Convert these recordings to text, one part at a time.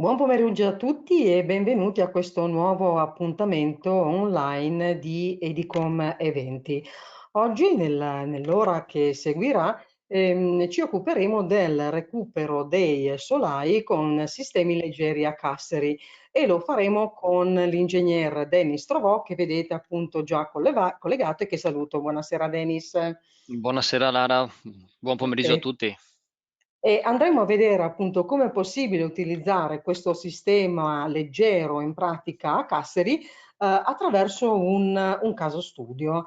Buon pomeriggio a tutti e benvenuti a questo nuovo appuntamento online di Edicom Eventi. Oggi, nell'ora che seguirà, ci occuperemo del recupero dei solai con sistemi leggeri a Casseri e lo faremo con l'ingegner Denis Trovò, che vedete appunto già collegato e che saluto. Buonasera Denis. Buonasera Lara, buon pomeriggio a Ok. tutti. E andremo a vedere appunto come è possibile utilizzare questo sistema leggero in pratica a Casseri attraverso un caso studio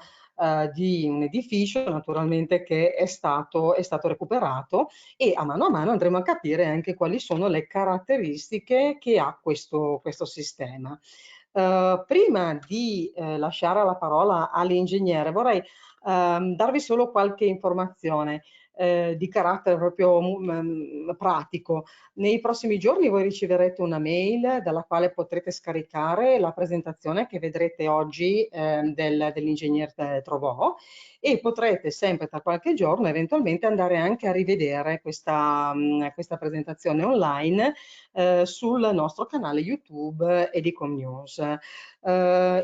di un edificio naturalmente che è stato recuperato e a mano andremo a capire anche quali sono le caratteristiche che ha questo sistema. Prima di lasciare la parola all'ingegnere vorrei darvi solo qualche informazione di carattere proprio pratico. Nei prossimi giorni voi riceverete una mail dalla quale potrete scaricare la presentazione che vedrete oggi dell'ingegner Trovò e potrete sempre tra qualche giorno eventualmente andare anche a rivedere questa presentazione online sul nostro canale YouTube Edicom News.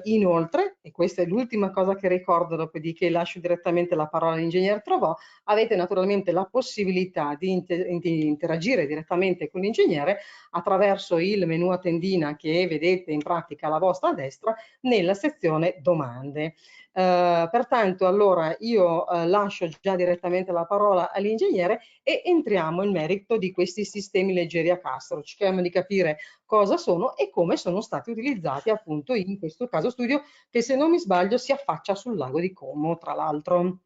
Inoltre, e questa è l'ultima cosa che ricordo, dopodiché lascio direttamente la parola all'ingegner Trovò, avete naturalmente la possibilità di interagire direttamente con l'ingegnere attraverso il menu a tendina che vedete in pratica alla vostra destra nella sezione domande. Pertanto allora io lascio già direttamente la parola all'ingegnere e entriamo nel merito di questi sistemi leggeri a Castro. Cerchiamo di capire cosa sono e come sono stati utilizzati appunto in questo caso studio che, se non mi sbaglio, si affaccia sul lago di Como, tra l'altro.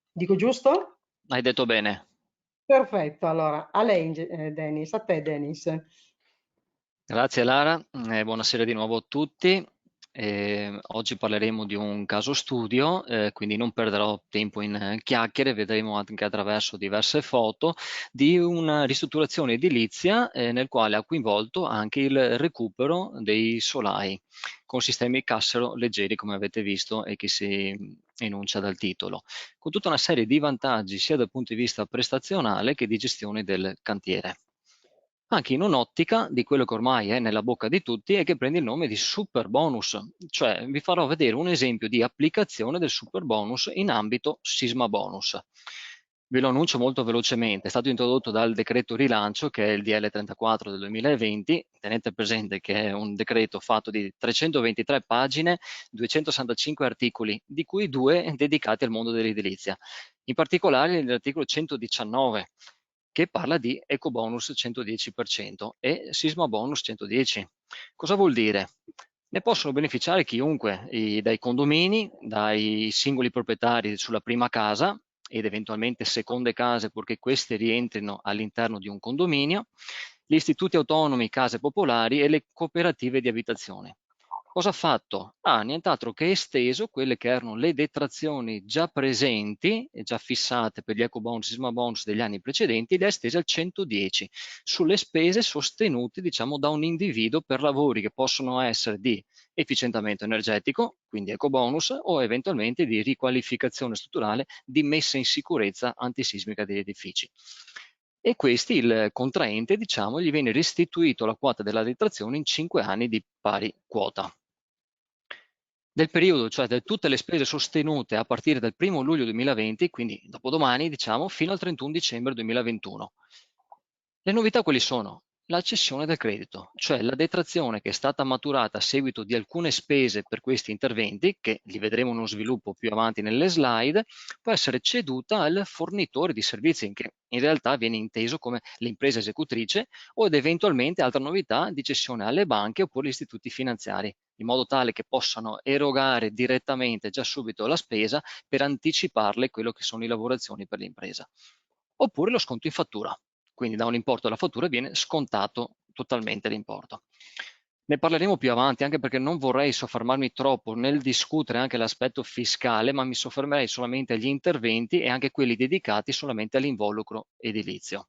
Dico giusto? Hai detto bene. Perfetto, allora a lei, Denis, a te Denis. Grazie Lara, buonasera di nuovo a tutti. Oggi parleremo di un caso studio, quindi non perderò tempo in chiacchiere, vedremo anche attraverso diverse foto di una ristrutturazione edilizia nel quale ha coinvolto anche il recupero dei solai con sistemi cassero leggeri, come avete visto e che si enuncia dal titolo, con tutta una serie di vantaggi sia dal punto di vista prestazionale che di gestione del cantiere. Anche in un'ottica di quello che ormai è nella bocca di tutti e che prende il nome di super bonus, cioè vi farò vedere un esempio di applicazione del super bonus in ambito sisma bonus. Ve lo annuncio molto velocemente, è stato introdotto dal decreto rilancio che è il DL 34 del 2020, tenete presente che è un decreto fatto di 323 pagine, 265 articoli, di cui 2 dedicati al mondo dell'edilizia, in particolare l'articolo 119 che parla di ecobonus 110% e sisma bonus 110. Cosa vuol dire? Ne possono beneficiare chiunque, dai condomini, dai singoli proprietari sulla prima casa ed eventualmente seconde case, purché queste rientrino all'interno di un condominio, gli istituti autonomi, case popolari e le cooperative di abitazione. Cosa ha fatto? Nient'altro che esteso quelle che erano le detrazioni già presenti e già fissate per gli ecobonus e sisma bonus degli anni precedenti, le ha estese al 110 sulle spese sostenute, diciamo, da un individuo per lavori che possono essere di efficientamento energetico, quindi ecobonus, o eventualmente di riqualificazione strutturale, di messa in sicurezza antisismica degli edifici. E questi il contraente, diciamo, gli viene restituito la quota della detrazione in 5 anni di pari quota. Del periodo, cioè di tutte le spese sostenute a partire dal 1 luglio 2020, quindi dopodomani, diciamo, fino al 31 dicembre 2021. Le novità quali sono? La cessione del credito, cioè la detrazione che è stata maturata a seguito di alcune spese per questi interventi, che li vedremo in uno sviluppo più avanti nelle slide, può essere ceduta al fornitore di servizi, che in realtà viene inteso come l'impresa esecutrice, o ed eventualmente altra novità di cessione alle banche oppure agli istituti finanziari, in modo tale che possano erogare direttamente già subito la spesa per anticiparle quello che sono le lavorazioni per l'impresa. Oppure lo sconto in fattura, quindi da un importo della fattura viene scontato totalmente l'importo. Ne parleremo più avanti, anche perché non vorrei soffermarmi troppo nel discutere anche l'aspetto fiscale, ma mi soffermerei solamente agli interventi e anche quelli dedicati solamente all'involucro edilizio.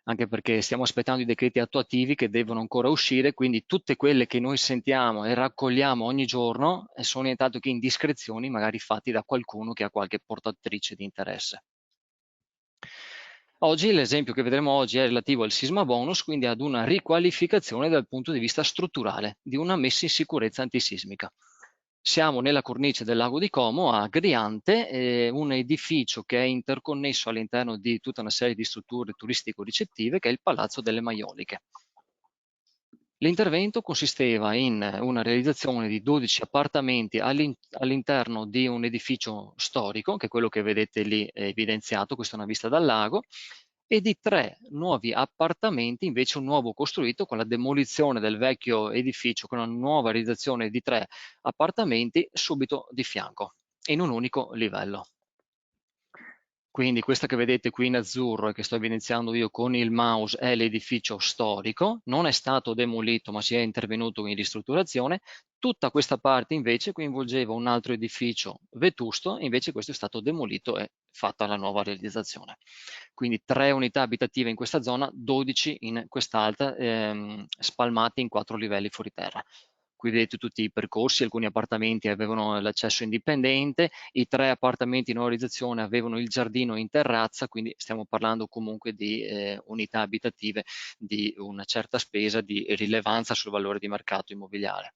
Anche perché stiamo aspettando i decreti attuativi che devono ancora uscire, quindi tutte quelle che noi sentiamo e raccogliamo ogni giorno sono nient'altro che indiscrezioni magari fatti da qualcuno che ha qualche portatrice di interesse. Oggi l'esempio che vedremo oggi è relativo al sisma bonus, quindi ad una riqualificazione dal punto di vista strutturale di una messa in sicurezza antisismica. Siamo nella cornice del lago di Como a Griante, un edificio che è interconnesso all'interno di tutta una serie di strutture turistico-ricettive che è il Palazzo delle Maioliche. L'intervento consisteva in una realizzazione di 12 appartamenti all'interno di un edificio storico, che è quello che vedete lì evidenziato, questa è una vista dal lago, e di 3 nuovi appartamenti, invece un nuovo costruito con la demolizione del vecchio edificio, con una nuova realizzazione di 3 appartamenti subito di fianco, in un unico livello. Quindi questa che vedete qui in azzurro e che sto evidenziando io con il mouse è l'edificio storico, non è stato demolito ma si è intervenuto in ristrutturazione. Tutta questa parte invece coinvolgeva un altro edificio vetusto, invece questo è stato demolito e fatta la nuova realizzazione. Quindi 3 unità abitative in questa zona, 12 in quest'altra, spalmate in 4 livelli fuori terra. Qui vedete tutti i percorsi, alcuni appartamenti avevano l'accesso indipendente, i 3 appartamenti in nuova realizzazione avevano il giardino in terrazza, quindi stiamo parlando comunque di unità abitative di una certa spesa di rilevanza sul valore di mercato immobiliare.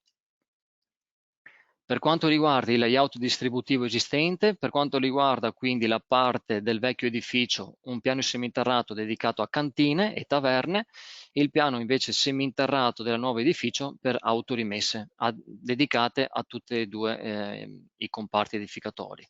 Per quanto riguarda il layout distributivo esistente, per quanto riguarda quindi la parte del vecchio edificio, un piano seminterrato dedicato a cantine e taverne, e il piano invece seminterrato del nuovo edificio per autorimesse, dedicate a tutti e due i comparti edificatori.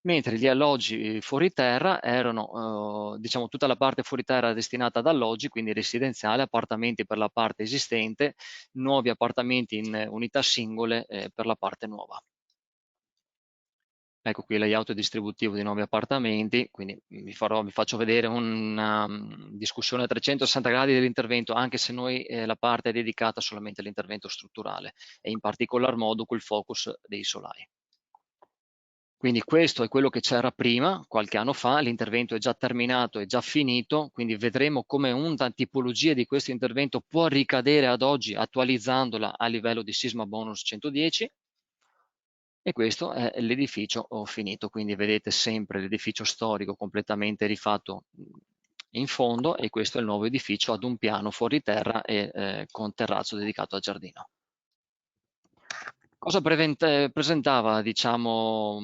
Mentre gli alloggi fuori terra erano, diciamo, tutta la parte fuori terra destinata ad alloggi, quindi residenziale, appartamenti per la parte esistente, nuovi appartamenti in unità singole per la parte nuova. Ecco qui il layout distributivo di nuovi appartamenti, quindi vi faccio vedere una discussione a 360 gradi dell'intervento, anche se noi la parte è dedicata solamente all'intervento strutturale e in particolar modo col focus dei solai. Quindi questo è quello che c'era prima, qualche anno fa, l'intervento è già terminato, è già finito, quindi vedremo come una tipologia di questo intervento può ricadere ad oggi attualizzandola a livello di sisma bonus 110. E questo è l'edificio finito, quindi vedete sempre l'edificio storico completamente rifatto in fondo e questo è il nuovo edificio ad un piano fuori terra e con terrazzo dedicato al giardino. Cosa presentava, diciamo,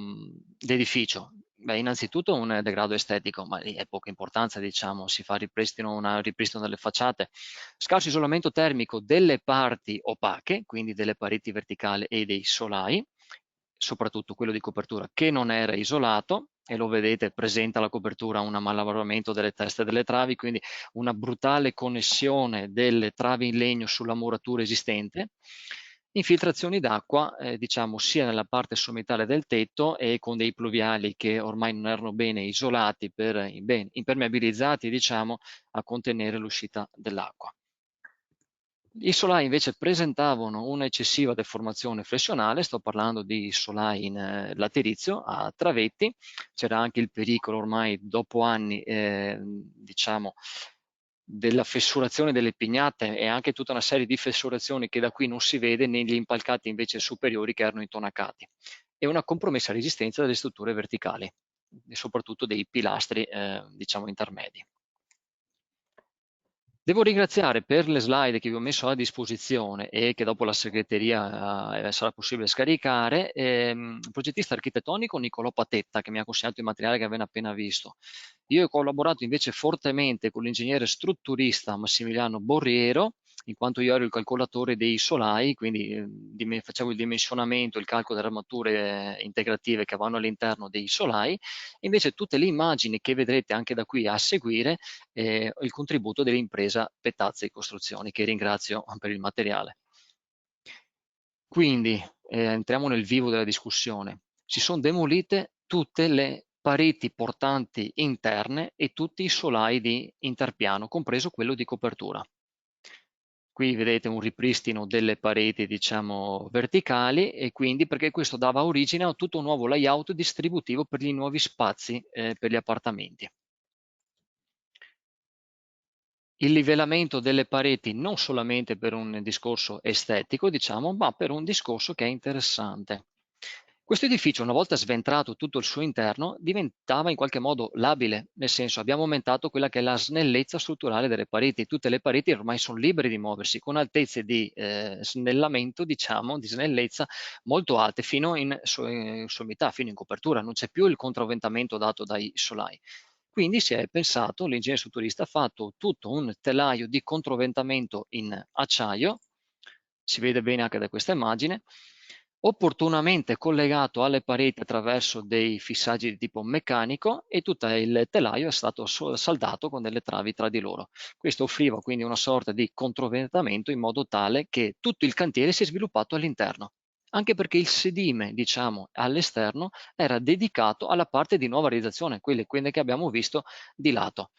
l'edificio? Beh, innanzitutto un degrado estetico, ma lì è poca importanza, diciamo, si fa ripristino delle facciate, scarso isolamento termico delle parti opache, quindi delle pareti verticali e dei solai, soprattutto quello di copertura che non era isolato, e lo vedete, presenta la copertura un malabaramento delle teste delle travi, quindi una brutale connessione delle travi in legno sulla muratura esistente, infiltrazioni d'acqua, diciamo, sia nella parte sommitale del tetto e con dei pluviali che ormai non erano bene isolati, ben impermeabilizzati, diciamo, a contenere l'uscita dell'acqua. I solai invece presentavano un'eccessiva deformazione flessionale, sto parlando di solai in laterizio a travetti, c'era anche il pericolo ormai dopo anni, diciamo, della fessurazione delle pignate e anche tutta una serie di fessurazioni che da qui non si vede negli impalcati invece superiori che erano intonacati, e una compromessa resistenza delle strutture verticali e soprattutto dei pilastri, diciamo, intermedi. Devo ringraziare per le slide che vi ho messo a disposizione e che dopo la segreteria sarà possibile scaricare, il progettista architettonico Nicolò Patetta, che mi ha consegnato il materiale che avete appena visto. Io ho collaborato invece fortemente con l'ingegnere strutturista Massimiliano Borriero, in quanto io ero il calcolatore dei solai, quindi facevo il dimensionamento, il calcolo delle armature integrative che vanno all'interno dei solai. Invece tutte le immagini che vedrete anche da qui a seguire, il contributo dell'impresa Pettazzi Costruzioni, che ringrazio per il materiale. Quindi entriamo nel vivo della discussione. Si sono demolite tutte le pareti portanti interne e tutti i solai di interpiano, compreso quello di copertura. Qui vedete un ripristino delle pareti, diciamo, verticali, e quindi perché questo dava origine a tutto un nuovo layout distributivo per gli nuovi spazi per gli appartamenti. Il livellamento delle pareti non solamente per un discorso estetico, diciamo, ma per un discorso che è interessante. Questo edificio, una volta sventrato tutto il suo interno, diventava in qualche modo labile, nel senso abbiamo aumentato quella che è la snellezza strutturale delle pareti. Tutte le pareti ormai sono libere di muoversi, con altezze di snellamento, diciamo, di snellezza molto alte, fino in sommità, fino in copertura. Non c'è più il contravventamento dato dai solai. Quindi si è pensato, l'ingegnere strutturista ha fatto tutto un telaio di controventamento in acciaio, si vede bene anche da questa immagine, opportunamente collegato alle pareti attraverso dei fissaggi di tipo meccanico, e tutto il telaio è stato saldato con delle travi tra di loro. Questo offriva quindi una sorta di controventamento in modo tale che tutto il cantiere si è sviluppato all'interno, anche perché il sedime, diciamo, all'esterno era dedicato alla parte di nuova realizzazione, quelle che abbiamo visto di lato.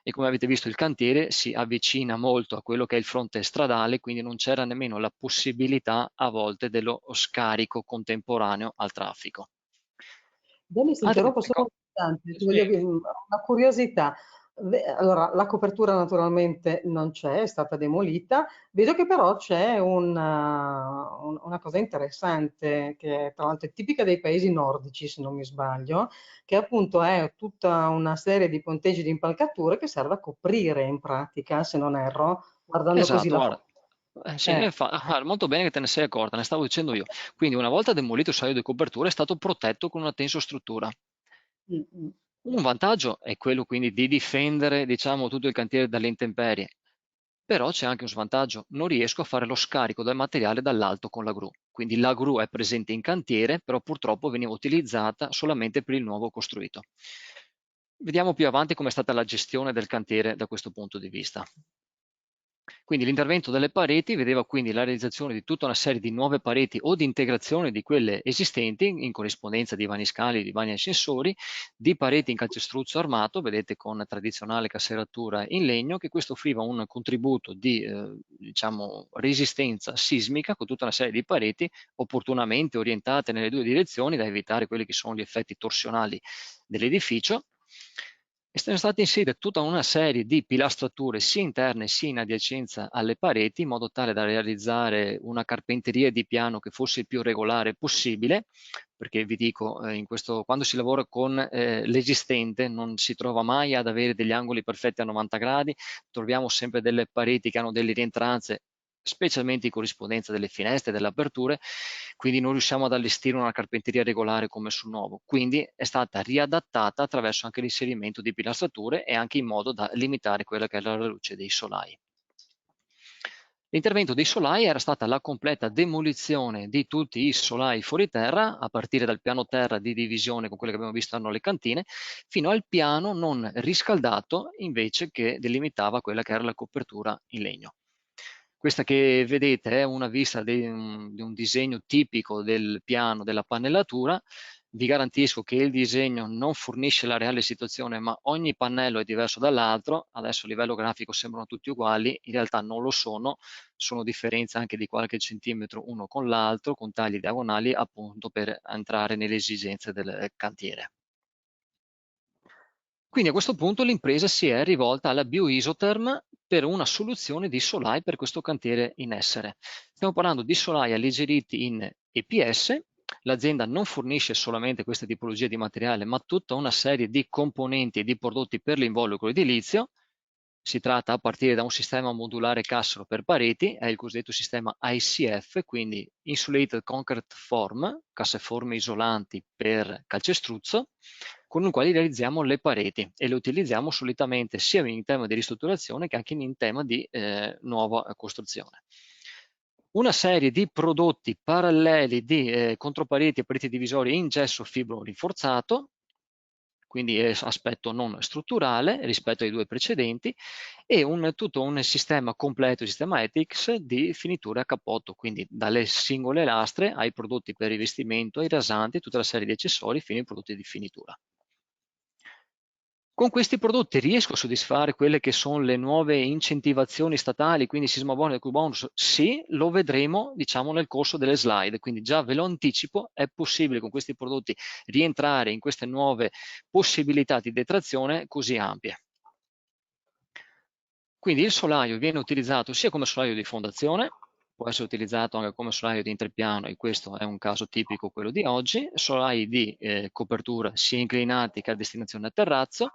E come avete visto il cantiere si avvicina molto a quello che è il fronte stradale, quindi non c'era nemmeno la possibilità a volte dello scarico contemporaneo al traffico. Dennis, ti Altre interrompo solo co- un istante, ti sì. voglio una curiosità. Allora, la copertura naturalmente non c'è, è stata demolita. Vedo che però c'è una cosa interessante, che tra l'altro è tipica dei paesi nordici, se non mi sbaglio, che appunto è tutta una serie di ponteggi di impalcature che serve a coprire in pratica, se non erro, guardando così Esatto, la guarda. foto. Sì, molto bene che te ne sei accorta, ne stavo dicendo io. Quindi una volta demolito il saio di copertura è stato protetto con una tensostruttura. Mm, mm. Un vantaggio è quello quindi di difendere, diciamo, tutto il cantiere dalle intemperie, però c'è anche un svantaggio: non riesco a fare lo scarico del materiale dall'alto con la gru. Quindi la gru è presente in cantiere, però purtroppo veniva utilizzata solamente per il nuovo costruito. Vediamo più avanti com'è stata la gestione del cantiere da questo punto di vista. Quindi l'intervento delle pareti vedeva quindi la realizzazione di tutta una serie di nuove pareti o di integrazione di quelle esistenti in corrispondenza di vani scali, di vani ascensori, di pareti in calcestruzzo armato, vedete, con tradizionale casseratura in legno, che questo offriva un contributo di diciamo, resistenza sismica con tutta una serie di pareti opportunamente orientate nelle due direzioni da evitare quelli che sono gli effetti torsionali dell'edificio. E sono state inserite tutta una serie di pilastrature sia interne sia in adiacenza alle pareti, in modo tale da realizzare una carpenteria di piano che fosse il più regolare possibile, perché vi dico, quando si lavora con l'esistente non si trova mai ad avere degli angoli perfetti a 90 gradi, troviamo sempre delle pareti che hanno delle rientranze, specialmente in corrispondenza delle finestre e delle aperture, quindi non riusciamo ad allestire una carpenteria regolare come sul nuovo. Quindi è stata riadattata attraverso anche l'inserimento di pilastrature e anche in modo da limitare quella che è la luce dei solai. L'intervento dei solai era stata la completa demolizione di tutti i solai fuori terra, a partire dal piano terra di divisione con quelle che abbiamo visto alle cantine, fino al piano non riscaldato invece, che delimitava quella che era la copertura in legno. Questa che vedete è una vista di un disegno tipico del piano della pannellatura. Vi garantisco che il disegno non fornisce la reale situazione, ma ogni pannello è diverso dall'altro. Adesso a livello grafico sembrano tutti uguali, in realtà non lo sono differenze anche di qualche centimetro uno con l'altro, con tagli diagonali, appunto per entrare nelle esigenze del cantiere. Quindi a questo punto l'impresa si è rivolta alla Bioisotherm per una soluzione di solai per questo cantiere in essere. Stiamo parlando di solai alleggeriti in EPS. L'azienda non fornisce solamente questa tipologia di materiale, ma tutta una serie di componenti e di prodotti per l'involucro edilizio. Si tratta, a partire da un sistema modulare cassero per pareti, è il cosiddetto sistema ICF, quindi Insulated Concrete Form, casseforme isolanti per calcestruzzo, con il quale realizziamo le pareti e le utilizziamo solitamente sia in tema di ristrutturazione che anche in tema di nuova costruzione. Una serie di prodotti paralleli di contropareti e pareti divisorie in gesso fibro rinforzato, quindi è aspetto non strutturale rispetto ai due precedenti, e tutto un sistema completo, il sistema ETICS di finiture a cappotto, quindi dalle singole lastre ai prodotti per rivestimento, ai rasanti, tutta la serie di accessori fino ai prodotti di finitura. Con questi prodotti riesco a soddisfare quelle che sono le nuove incentivazioni statali, quindi sisma bonus e ecobonus? Sì, lo vedremo, diciamo, nel corso delle slide, quindi già ve lo anticipo, è possibile con questi prodotti rientrare in queste nuove possibilità di detrazione così ampie. Quindi il solaio viene utilizzato sia come solaio di fondazione, può essere utilizzato anche come solaio di interpiano, e questo è un caso tipico, quello di oggi, solai di copertura sia inclinati che a destinazione a terrazzo,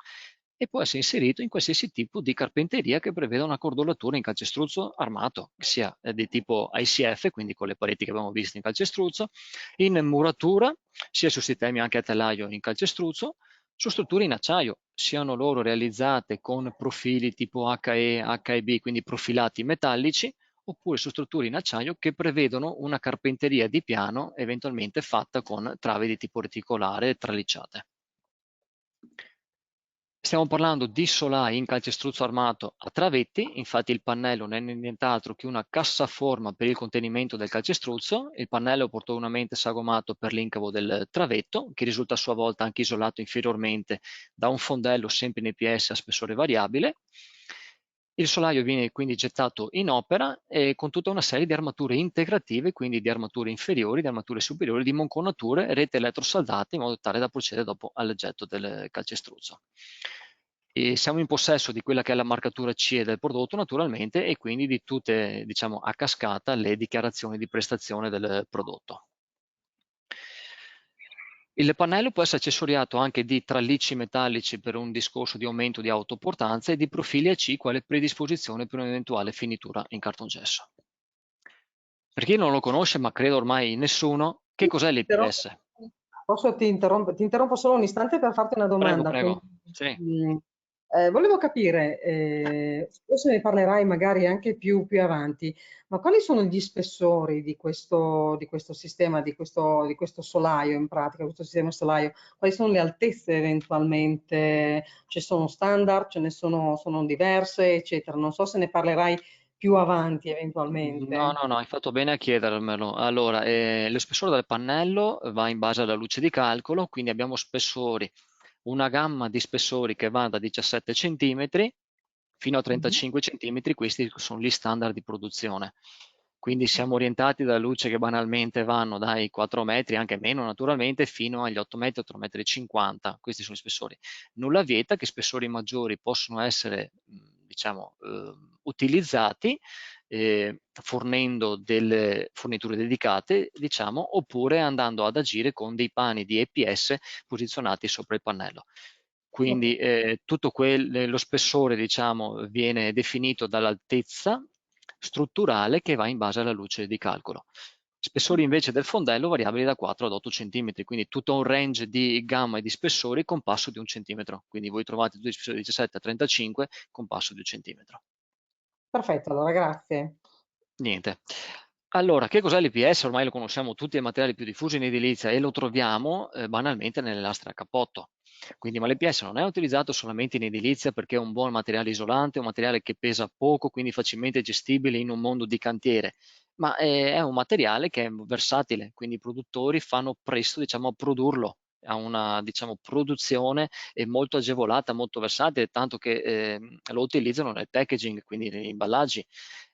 e può essere inserito in qualsiasi tipo di carpenteria che preveda una cordolatura in calcestruzzo armato, che sia di tipo ICF, quindi con le pareti che abbiamo visto in calcestruzzo, in muratura, sia su sistemi anche a telaio in calcestruzzo, su strutture in acciaio, siano loro realizzate con profili tipo HE, HEB, quindi profilati metallici, oppure su strutture in acciaio che prevedono una carpenteria di piano eventualmente fatta con travi di tipo reticolare tralicciate. Stiamo parlando di solai in calcestruzzo armato a travetti, infatti il pannello non è nient'altro che una cassaforma per il contenimento del calcestruzzo. Il pannello è opportunamente sagomato per l'incavo del travetto, che risulta a sua volta anche isolato inferiormente da un fondello sempre in EPS a spessore variabile. Il solaio viene quindi gettato in opera con tutta una serie di armature integrative, quindi di armature inferiori, di armature superiori, di monconature, rete elettrosaldate in modo tale da procedere dopo al getto del calcestruzzo. E siamo in possesso di quella che è la marcatura CE del prodotto naturalmente, e quindi di tutte, diciamo, a cascata le dichiarazioni di prestazione del prodotto. Il pannello può essere accessoriato anche di tralicci metallici per un discorso di aumento di autoportanza e di profili AC quale predisposizione per un'eventuale finitura in cartongesso. Per chi non lo conosce, ma credo ormai nessuno, che cos'è Però l'EPS? ti interrompo solo un istante per farti una Prego, domanda. Quindi, prego. Sì. mh, volevo capire, forse ne parlerai magari anche più avanti, ma quali sono gli spessori di questo sistema, di questo solaio in pratica, questo sistema solaio? Quali sono le altezze eventualmente? Ci sono standard, sono diverse, eccetera. Non so se ne parlerai più avanti No, eventualmente. no, no, hai fatto bene a chiedermelo. Allora, lo spessore del pannello va in base alla luce di calcolo, quindi abbiamo spessori, una gamma di spessori che va da 17 cm fino a Mhm. 35 cm, questi sono gli standard di produzione. Quindi siamo orientati dalla luce che banalmente vanno dai 4 metri, anche meno naturalmente, fino agli 8 metri, 8 metri e 50. Questi sono i spessori. Nulla vieta che spessori maggiori possono essere, diciamo, utilizzati fornendo delle forniture dedicate, diciamo, oppure andando ad agire con dei pani di EPS posizionati sopra il pannello. Ok. Quindi tutto lo spessore, diciamo, viene definito dall'altezza strutturale che va in base alla luce di calcolo. Spessori invece del fondello variabili da 4 ad 8 cm, quindi tutto un range di gamma e di spessori con passo di 1 centimetro. Quindi voi trovate tutti i spessori 17 a 35 con passo di 1 centimetro. Perfetto, allora grazie. Niente. Allora, che cos'è l'IPS? Ormai lo conosciamo tutti, è il materiale più diffuso in edilizia e lo troviamo banalmente nelle lastre a cappotto. Quindi, ma l'IPS non è utilizzato solamente in edilizia perché è un buon materiale isolante, un materiale che pesa poco, quindi facilmente gestibile in un mondo di cantiere, ma è un materiale che è versatile, quindi i produttori fanno presto, diciamo, a produrlo, ha una, diciamo, produzione molto agevolata, molto versatile, tanto che lo utilizzano nel packaging, quindi negli imballaggi.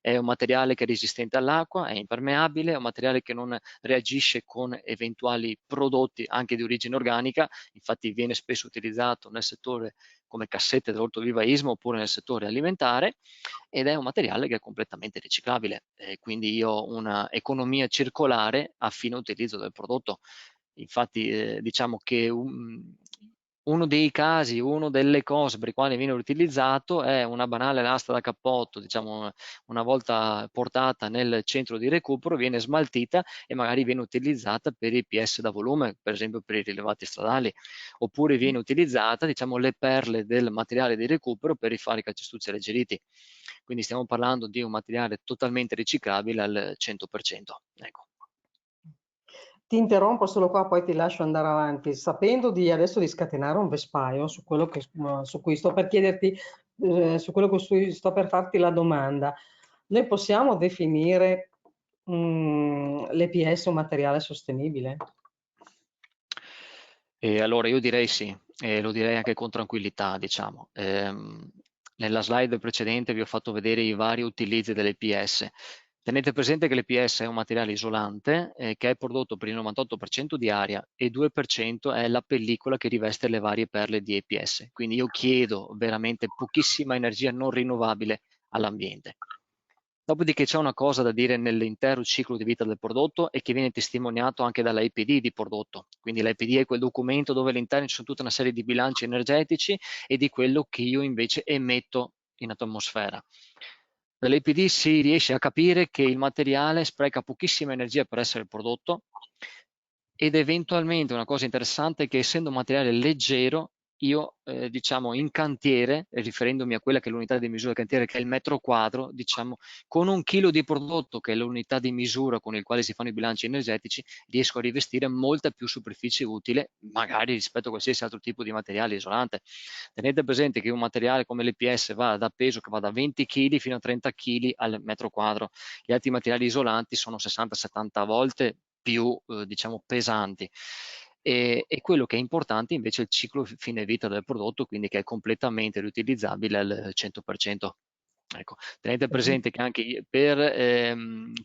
È un materiale che è resistente all'acqua, è impermeabile, è un materiale che non reagisce con eventuali prodotti anche di origine organica, infatti viene spesso utilizzato nel settore come cassette dell'ortovivaismo oppure nel settore alimentare, ed è un materiale che è completamente riciclabile, quindi io ho una economia circolare a fine utilizzo del prodotto. Infatti diciamo che uno dei casi, una delle cose per i quali viene utilizzato è una banale lastra da cappotto, diciamo una volta portata nel centro di recupero, viene smaltita e magari viene utilizzata per i PS da volume, per esempio per i rilevati stradali, oppure viene utilizzata, diciamo, le perle del materiale di recupero per rifare i calcestruzzi alleggeriti. Quindi stiamo parlando di un materiale totalmente riciclabile al 100%. Ecco. Ti interrompo solo qua, poi ti lascio andare avanti, sapendo di adesso di scatenare un vespaio su quello su cui sto per chiederti, su quello su cui sto per farti la domanda. Noi possiamo definire l'EPS un materiale sostenibile? E allora io direi sì, e lo direi anche con tranquillità, diciamo. Nella slide precedente vi ho fatto vedere i vari utilizzi dell'EPS. Tenete presente che l'EPS è un materiale isolante che è prodotto per il 98% di aria e 2% è la pellicola che riveste le varie perle di EPS. Quindi io chiedo veramente pochissima energia non rinnovabile all'ambiente. Dopodiché c'è una cosa da dire nell'intero ciclo di vita del prodotto e che viene testimoniato anche dall'IPD di prodotto. Quindi l'IPD è quel documento dove all'interno ci sono tutta una serie di bilanci energetici e di quello che io invece emetto in atmosfera. Dall'IPD si riesce a capire che il materiale spreca pochissima energia per essere prodotto ed eventualmente una cosa interessante è che essendo un materiale leggero, io diciamo in cantiere, riferendomi a quella che è l'unità di misura del cantiere, che è il metro quadro, diciamo, con 1 chilo di prodotto, che è l'unità di misura con il quale si fanno i bilanci energetici, riesco a rivestire molta più superficie utile, magari rispetto a qualsiasi altro tipo di materiale isolante. Tenete presente che un materiale come l'EPS va da peso che va da 20 kg fino a 30 kg al metro quadro. Gli altri materiali isolanti sono 60-70 volte più diciamo pesanti. E quello che è importante invece è il ciclo fine vita del prodotto, quindi che è completamente riutilizzabile al 100%. Ecco, tenete presente che anche per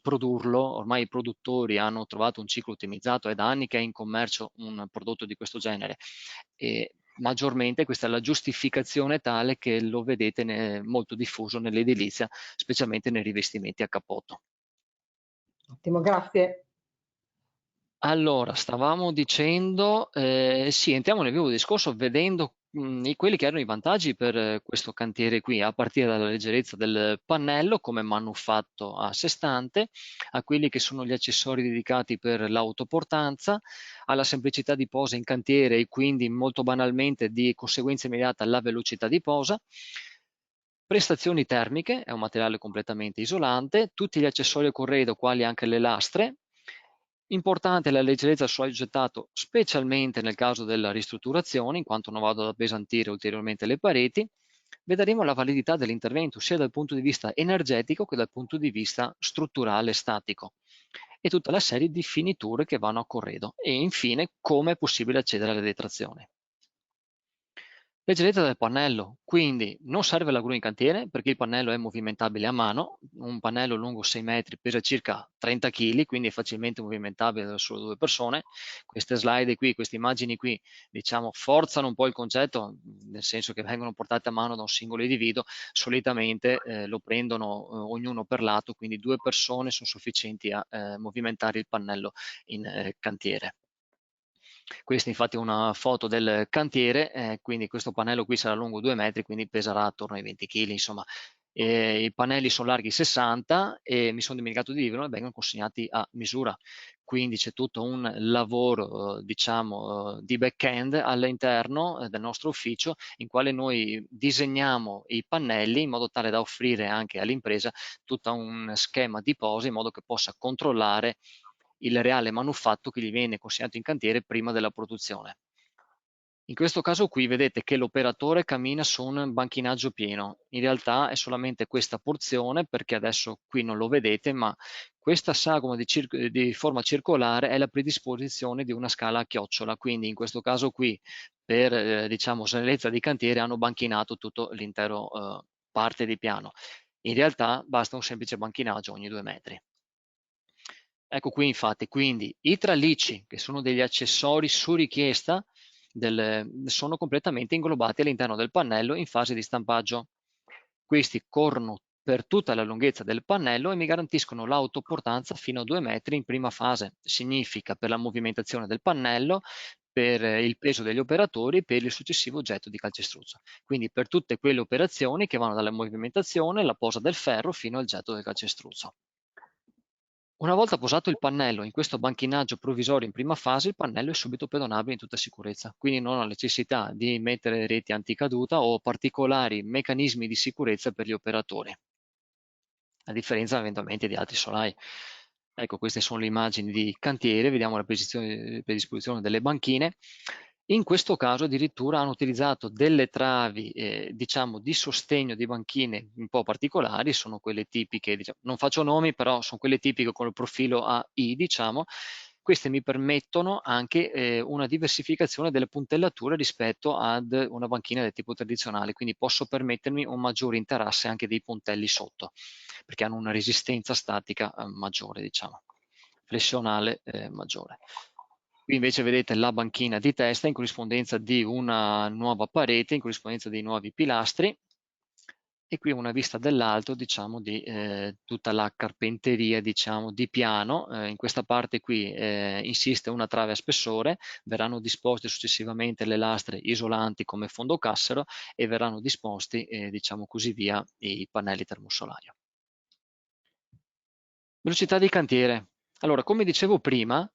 produrlo, ormai i produttori hanno trovato un ciclo ottimizzato, è da anni che è in commercio un prodotto di questo genere e maggiormente questa è la giustificazione tale che lo vedete molto diffuso nell'edilizia, specialmente nei rivestimenti a cappotto. Ottimo, grazie. Allora, stavamo dicendo, sì, entriamo nel vivo discorso vedendo quelli che erano i vantaggi per questo cantiere qui, a partire dalla leggerezza del pannello come manufatto a sé stante, a quelli che sono gli accessori dedicati per l'autoportanza, alla semplicità di posa in cantiere e quindi molto banalmente di conseguenza immediata la velocità di posa. Prestazioni termiche, è un materiale completamente isolante, tutti gli accessori a corredo, quali anche le lastre. Importante la leggerezza sul gettato, specialmente nel caso della ristrutturazione, in quanto non vado ad appesantire ulteriormente le pareti. Vedremo la validità dell'intervento sia dal punto di vista energetico che dal punto di vista strutturale e statico e tutta la serie di finiture che vanno a corredo e infine come è possibile accedere alle detrazioni. Leggerezza del pannello, quindi non serve la gru in cantiere perché il pannello è movimentabile a mano, un pannello lungo 6 metri pesa circa 30 kg, quindi è facilmente movimentabile da solo 2 persone. Queste slide qui, queste immagini qui, diciamo, forzano un po' il concetto, nel senso che vengono portate a mano da un singolo individuo, solitamente lo prendono ognuno per lato, quindi 2 persone sono sufficienti a movimentare il pannello in cantiere. Questa infatti è una foto del cantiere, quindi questo pannello qui sarà lungo 2 metri, quindi peserà attorno ai 20 kg, insomma. I pannelli sono larghi 60 e mi sono dimenticato di dirlo, vengono consegnati a misura. Quindi c'è tutto un lavoro, diciamo, di back-end all'interno del nostro ufficio, in quale noi disegniamo i pannelli in modo tale da offrire anche all'impresa tutto un schema di posa in modo che possa controllare il reale manufatto che gli viene consegnato in cantiere prima della produzione. In questo caso qui vedete che l'operatore cammina su un banchinaggio pieno, in realtà è solamente questa porzione perché adesso qui non lo vedete, ma questa sagoma di forma circolare è la predisposizione di una scala a chiocciola, quindi in questo caso qui per diciamo snellezza di cantiere hanno banchinato tutto l'intero parte di piano. In realtà basta un semplice banchinaggio ogni 2 metri. Ecco qui infatti, quindi i tralicci, che sono degli accessori su richiesta, sono completamente inglobati all'interno del pannello in fase di stampaggio. Questi corrono per tutta la lunghezza del pannello e mi garantiscono l'autoportanza fino a 2 metri in prima fase. Significa per la movimentazione del pannello, per il peso degli operatori e per il successivo getto di calcestruzzo. Quindi per tutte quelle operazioni che vanno dalla movimentazione, la posa del ferro fino al getto del calcestruzzo. Una volta posato il pannello in questo banchinaggio provvisorio in prima fase, il pannello è subito pedonabile in tutta sicurezza, quindi non ha necessità di mettere reti anticaduta o particolari meccanismi di sicurezza per gli operatori, a differenza eventualmente di altri solai. Ecco, queste sono le immagini di cantiere, vediamo la predisposizione delle banchine. In questo caso addirittura hanno utilizzato delle travi, diciamo, di sostegno di banchine un po' particolari, sono quelle tipiche, diciamo, non faccio nomi, però sono quelle tipiche con il profilo AI, diciamo. Queste mi permettono anche una diversificazione delle puntellature rispetto ad una banchina del tipo tradizionale, quindi posso permettermi un maggiore interasse anche dei puntelli sotto, perché hanno una resistenza statica maggiore, diciamo, flessionale maggiore. Qui invece vedete la banchina di testa in corrispondenza di una nuova parete, in corrispondenza dei nuovi pilastri. e qui una vista dall'alto, diciamo, di tutta la carpenteria, diciamo, di piano. In questa parte qui insiste una trave a spessore, verranno disposte successivamente le lastre isolanti come fondocassero e verranno disposti, diciamo così via, i pannelli termosolario. Velocità di cantiere. Allora, come dicevo prima,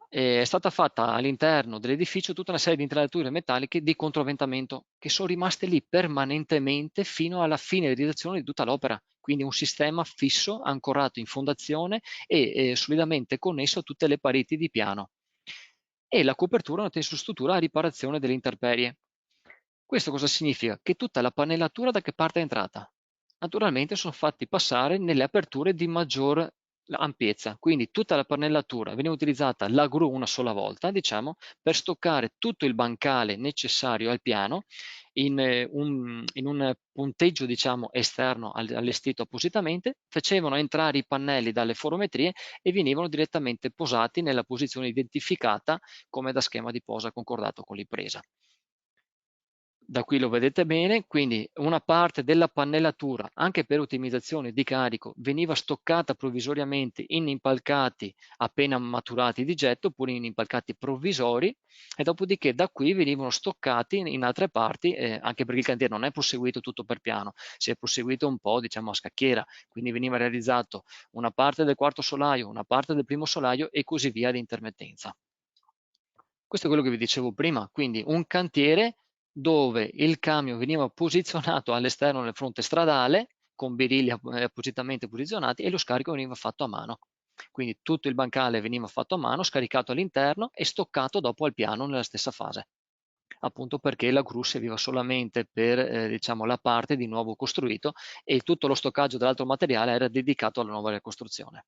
è stata fatta all'interno dell'edificio tutta una serie di intralciature metalliche di controventamento che sono rimaste lì permanentemente fino alla fine di realizzazione di tutta l'opera. Quindi un sistema fisso, ancorato in fondazione e solidamente connesso a tutte le pareti di piano. E la copertura è una tensostruttura a riparazione delle intemperie. Questo cosa significa? Che tutta la pannellatura da che parte è entrata? Naturalmente sono fatti passare nelle aperture di maggior ampiezza, quindi tutta la pannellatura veniva utilizzata la gru una sola volta, diciamo, per stoccare tutto il bancale necessario al piano in un punteggio, diciamo, esterno allestito appositamente, facevano entrare i pannelli dalle forometrie e venivano direttamente posati nella posizione identificata come da schema di posa concordato con l'impresa. Da qui lo vedete bene, quindi una parte della pannellatura, anche per ottimizzazione di carico, veniva stoccata provvisoriamente in impalcati appena maturati di getto, oppure in impalcati provvisori, e dopodiché da qui venivano stoccati in altre parti, anche perché il cantiere non è proseguito tutto per piano, si è proseguito un po', diciamo, a scacchiera, quindi veniva realizzato una parte del quarto solaio, una parte del primo solaio e così via di intermittenza. Questo è quello che vi dicevo prima, quindi un cantiere dove il camion veniva posizionato all'esterno del fronte stradale con birilli appositamente posizionati e lo scarico veniva fatto a mano. Quindi tutto il bancale veniva fatto a mano, scaricato all'interno e stoccato dopo al piano nella stessa fase. Appunto perché la gru serviva solamente per diciamo, la parte di nuovo costruito e tutto lo stoccaggio dell'altro materiale era dedicato alla nuova ricostruzione.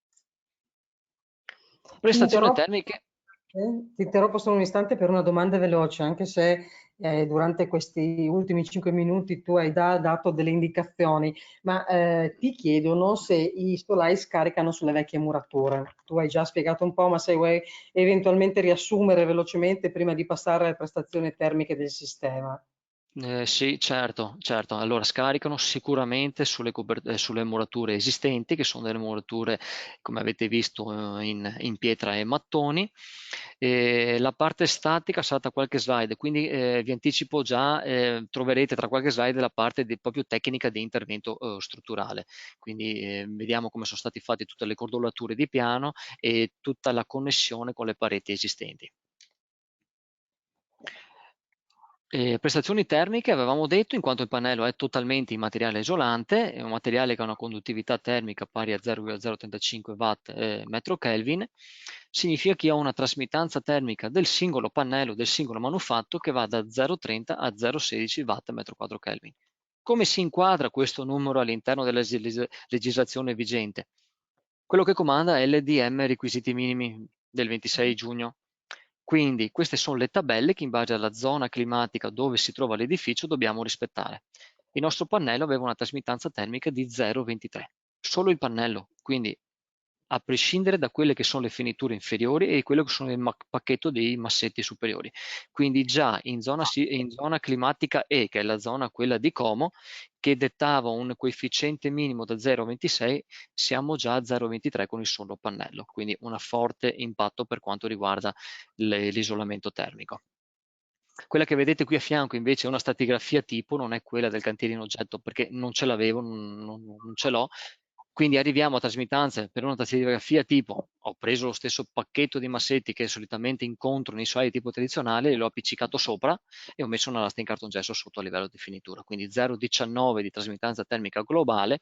Ti Prestazioni interrompo, termiche. ti interrompo solo un istante per una domanda veloce, anche se durante questi ultimi 5 minuti tu hai dato delle indicazioni, ma ti chiedono se i solai scaricano sulle vecchie murature. Tu hai già spiegato un po', ma se vuoi eventualmente riassumere velocemente prima di passare alle prestazioni termiche del sistema. Sì, certo, certo. Allora scaricano sicuramente sulle murature esistenti, che sono delle murature, come avete visto, in pietra e mattoni. La parte statica sarà tra qualche slide, quindi vi anticipo già, troverete tra qualche slide la parte proprio tecnica di intervento strutturale. Quindi vediamo come sono stati fatti tutte le cordolature di piano e tutta la connessione con le pareti esistenti. Prestazioni termiche avevamo detto, in quanto il pannello è totalmente in materiale isolante, è un materiale che ha una conduttività termica pari a 0,035 watt metro Kelvin, significa che ha una trasmittanza termica del singolo pannello, del singolo manufatto, che va da 0,30 a 0,16 watt metro quadro Kelvin. Come si inquadra questo numero all'interno della legislazione vigente? Quello che comanda è l'EDM requisiti minimi del 26 giugno. Quindi queste sono le tabelle che in base alla zona climatica dove si trova l'edificio dobbiamo rispettare. Il nostro pannello aveva una trasmittanza termica di 0,23, solo il pannello, quindi a prescindere da quelle che sono le finiture inferiori e quello che sono il pacchetto dei massetti superiori. Quindi già in zona climatica E, che è la zona quella di Como, che dettava un coefficiente minimo da 0,26, siamo già a 0,23 con il solo pannello, quindi un forte impatto per quanto riguarda l'isolamento termico. Quella che vedete qui a fianco invece è una stratigrafia tipo, non è quella del cantiere in oggetto perché non ce l'avevo, non ce l'ho. Quindi arriviamo a trasmittanze per una stratigrafia tipo, ho preso lo stesso pacchetto di massetti che solitamente incontro nei solai tipo tradizionale e l'ho appiccicato sopra e ho messo una lastra in cartongesso sotto a livello di finitura. Quindi 0,19 di trasmittanza termica globale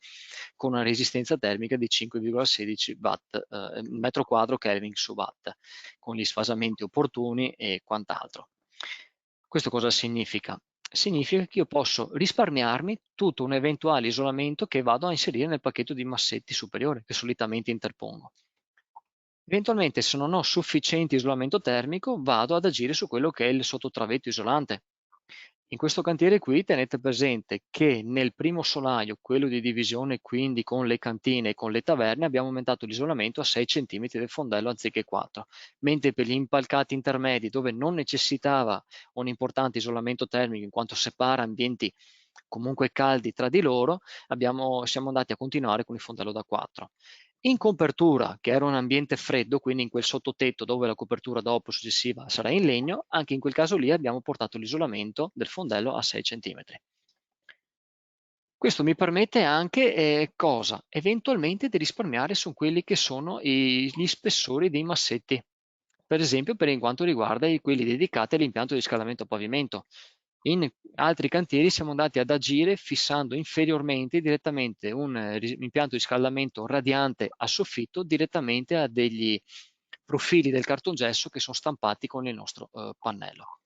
con una resistenza termica di 5,16 watt, metro quadro Kelvin su watt, con gli sfasamenti opportuni e quant'altro. Questo cosa significa? Significa che io posso risparmiarmi tutto un eventuale isolamento che vado a inserire nel pacchetto di massetti superiore che solitamente interpongo. Eventualmente, se non ho sufficiente isolamento termico, vado ad agire su quello che è il sottotravetto isolante. In questo cantiere qui tenete presente che nel primo solaio, quello di divisione quindi con le cantine e con le taverne, abbiamo aumentato l'isolamento a 6 cm del fondello anziché 4, mentre per gli impalcati intermedi dove non necessitava un importante isolamento termico in quanto separa ambienti comunque caldi tra di loro, siamo andati a continuare con il fondello da 4. In copertura, che era un ambiente freddo, quindi in quel sottotetto dove la copertura dopo successiva sarà in legno, anche in quel caso lì abbiamo portato l'isolamento del fondello a 6 cm. Questo mi permette anche cosa? Eventualmente di risparmiare su quelli che sono gli spessori dei massetti, per esempio per quanto riguarda quelli dedicati all'impianto di riscaldamento a pavimento. In altri cantieri siamo andati ad agire fissando inferiormente direttamente un impianto di riscaldamento radiante a soffitto direttamente a degli profili del cartongesso che sono stampati con il nostro pannello.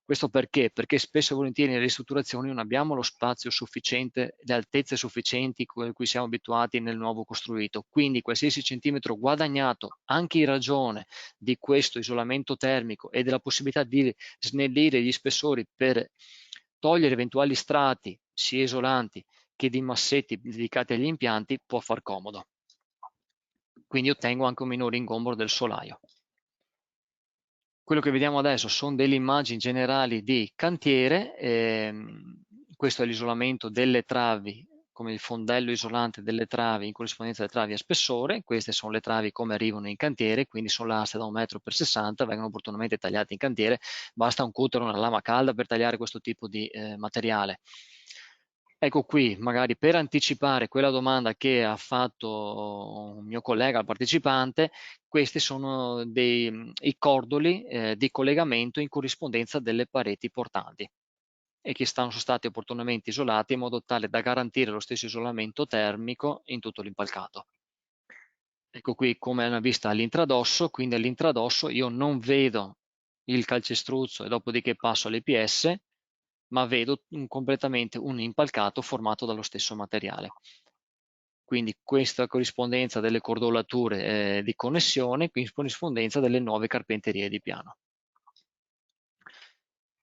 Questo perché? Perché spesso e volentieri nelle ristrutturazioni non abbiamo lo spazio sufficiente, le altezze sufficienti a cui siamo abituati nel nuovo costruito. Quindi qualsiasi centimetro guadagnato, anche in ragione di questo isolamento termico e della possibilità di snellire gli spessori per togliere eventuali strati, sia isolanti che di massetti dedicati agli impianti, può far comodo. Quindi ottengo anche un minore ingombro del solaio. Quello che vediamo adesso sono delle immagini generali di cantiere, questo è l'isolamento delle travi, come il fondello isolante delle travi in corrispondenza delle travi a spessore. Queste sono le travi come arrivano in cantiere, quindi sono l'aste da 1,60 m, vengono opportunamente tagliate in cantiere, basta un cutter o una lama calda per tagliare questo tipo di materiale. Ecco qui, magari per anticipare quella domanda che ha fatto un mio collega, il partecipante, questi sono i cordoli di collegamento in corrispondenza delle pareti portanti e che sono stati opportunamente isolati in modo tale da garantire lo stesso isolamento termico in tutto l'impalcato. Ecco qui come è una vista all'intradosso, quindi all'intradosso io non vedo il calcestruzzo e dopodiché passo all'EPS, ma vedo completamente un impalcato formato dallo stesso materiale. Quindi questa corrispondenza delle cordolature di connessione, quindi corrispondenza delle nuove carpenterie di piano.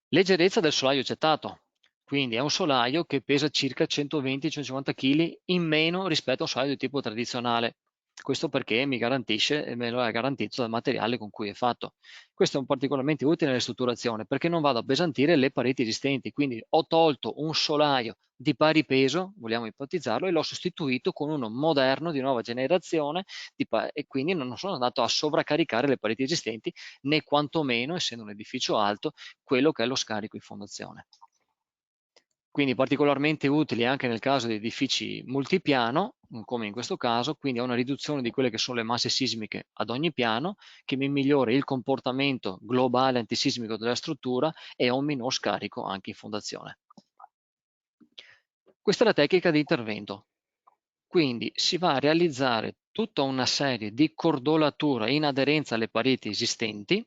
Leggerezza del solaio gettato, quindi è un solaio che pesa circa 120-150 kg in meno rispetto a un solaio di tipo tradizionale. Questo perché mi garantisce e me lo è garantito dal materiale con cui è fatto. Questo è particolarmente utile nella ristrutturazione perché non vado a appesantire le pareti esistenti, quindi ho tolto un solaio di pari peso, vogliamo ipotizzarlo, e l'ho sostituito con uno moderno di nuova generazione e quindi non sono andato a sovraccaricare le pareti esistenti né quantomeno, essendo un edificio alto, quello che è lo scarico in fondazione. Quindi particolarmente utili anche nel caso di edifici multipiano, come in questo caso, quindi ho una riduzione di quelle che sono le masse sismiche ad ogni piano, che mi migliora il comportamento globale antisismico della struttura e ho un minor scarico anche in fondazione. Questa è la tecnica di intervento. Quindi si va a realizzare tutta una serie di cordolatura in aderenza alle pareti esistenti,